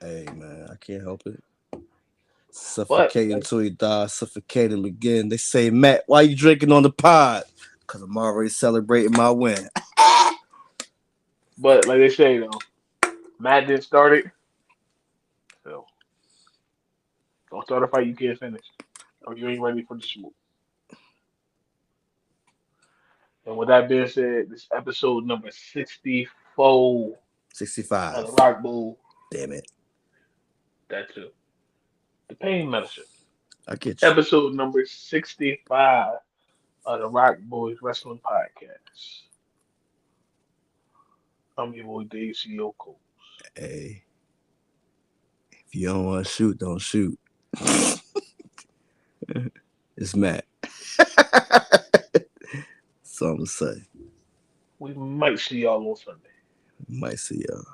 Hey man, I can't help it. But Suffocating till he dies, suffocate him again. They say, Matt, why you drinking on the pod? Cause I'm already celebrating my win. but like they say though, Matt didn't start it, so don't start a fight you can't finish, or you ain't ready for the smoke. And with that being said, this episode number 64 of the 65. Rock Bowl. Damn it. That too. The Pain Medicine. I get you. Episode number 65 of the Rock Boys Wrestling Podcast. I'm your boy Dave Sioko. Hey, if you don't want to shoot, don't shoot. It's Matt. Something to say. We might see y'all on Sunday. Might see y'all.